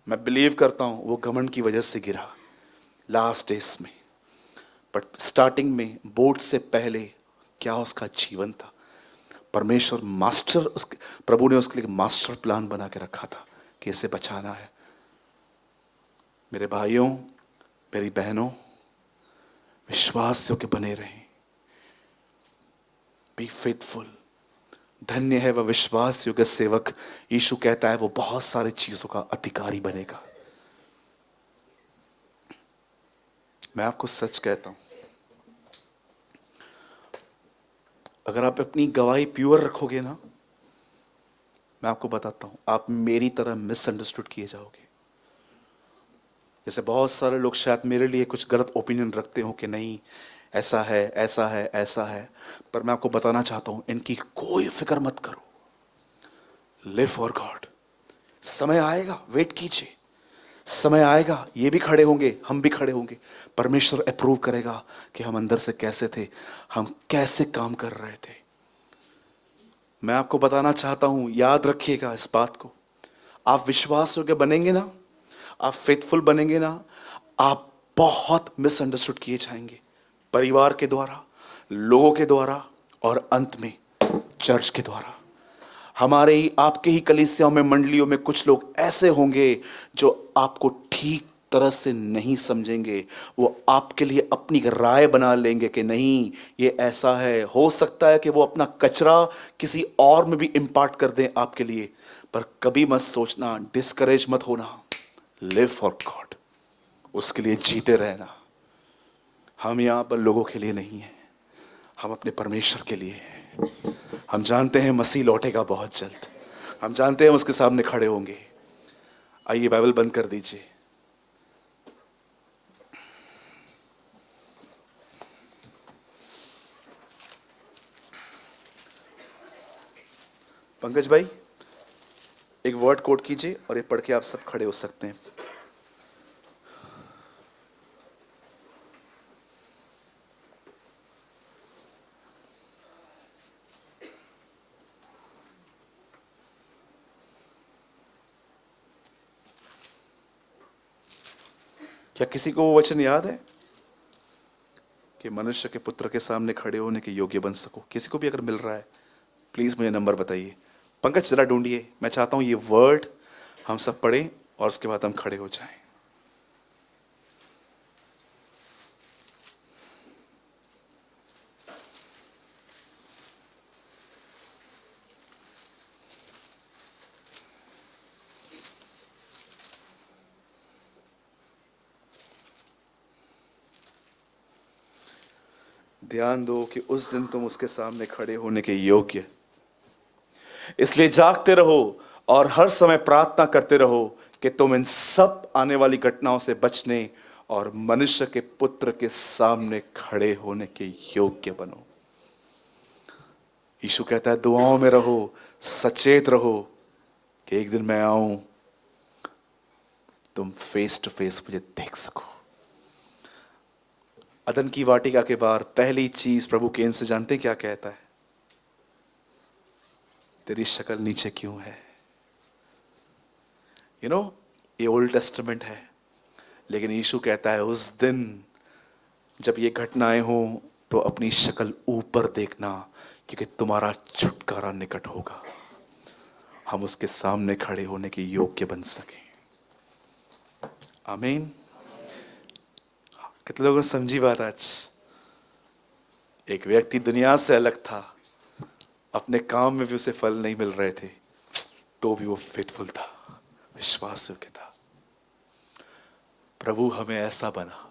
मैं बिलीव करता हूं वो घमंड की वजह से गिरा लास्ट डेज में, बट स्टार्टिंग में बोट से पहले क्या उसका जीवन था। परमेश्वर मास्टर, उसके प्रभु ने उसके लिए मास्टर प्लान बना के रखा था कि इसे बचाना है। मेरे भाइयों, मेरी बहनों, विश्वास योग्य बने रहें, बी फेथफुल। धन्य है वह विश्वास योग्य सेवक, यीशु कहता है वो बहुत सारी चीजों का अधिकारी बनेगा। मैं आपको सच कहता हूं, अगर आप अपनी गवाही प्योर रखोगे ना, मैं आपको बताता हूं, आप मेरी तरह मिसअंडरस्टूड किए जाओगे। जैसे बहुत सारे लोग शायद मेरे लिए कुछ गलत ओपिनियन रखते हो कि नहीं ऐसा है ऐसा है ऐसा है, पर मैं आपको बताना चाहता हूं इनकी कोई फिक्र मत करो। Live for God. समय आएगा, वेट कीजिए, समय आएगा, ये भी खड़े होंगे, हम भी खड़े होंगे। परमेश्वर अप्रूव करेगा कि हम अंदर से कैसे थे, हम कैसे काम कर रहे थे। मैं आपको बताना चाहता हूं, याद रखिएगा इस बात को, आप विश्वास योग्य बनेंगे ना, आप फेथफुल बनेंगे ना, आप बहुत मिसअंडरस्टूड किए जाएंगे, परिवार के द्वारा, लोगों के द्वारा, और अंत में चर्च के द्वारा। हमारे ही आपके ही कलीसियाओं में, मंडलियों में कुछ लोग ऐसे होंगे जो आपको ठीक तरह से नहीं समझेंगे। वो आपके लिए अपनी राय बना लेंगे कि नहीं ये ऐसा है। हो सकता है कि वो अपना कचरा किसी और में भी इम्पार्ट कर दें आपके लिए, पर कभी मत सोचना, डिस्करेज मत होना। लिव फॉर गॉड, उसके लिए जीते रहना। हम यहां पर लोगों के लिए नहीं हैं, हम अपने परमेश्वर के लिए हैं। हम जानते हैं मसीह लौटेगा बहुत जल्द, हम जानते हैं उसके सामने खड़े होंगे। आइए बाइबल बंद कर दीजिए। पंकज भाई एक वर्ड कोट कीजिए और ये पढ़ के आप सब खड़े हो सकते हैं। क्या किसी को वो वचन याद है कि मनुष्य के पुत्र के सामने खड़े होने के योग्य बन सको? किसी को भी अगर मिल रहा है प्लीज मुझे नंबर बताइए। पंकज जरा ढूंढिए, मैं चाहता हूं ये वर्ड हम सब पढ़ें और उसके बाद हम खड़े हो जाएं। ध्यान दो कि उस दिन तुम उसके सामने खड़े होने के योग्य, इसलिए जागते रहो और हर समय प्रार्थना करते रहो कि तुम इन सब आने वाली घटनाओं से बचने और मनुष्य के पुत्र के सामने खड़े होने के योग्य बनो। यीशु कहता है दुआओं में रहो, सचेत रहो कि एक दिन मैं आऊं, तुम फेस टू फेस मुझे देख सको। अदन की वाटिका के बाहर पहली चीज प्रभु केन से जानते क्या कहता है? तेरी शक्ल नीचे क्यों है? यू नो ये ओल्ड टेस्टामेंट है, लेकिन यीशु कहता है उस दिन जब ये घटनाएं हो तो अपनी शक्ल ऊपर देखना, क्योंकि तुम्हारा छुटकारा निकट होगा। हम उसके सामने खड़े होने के योग्य बन सके। आमीन। कितने लोगों ने समझी बात? आज एक व्यक्ति दुनिया से अलग था, अपने काम में भी उसे फल नहीं मिल रहे थे, तो भी वो फेथफुल था, विश्वास योग्य था। प्रभु हमें ऐसा बना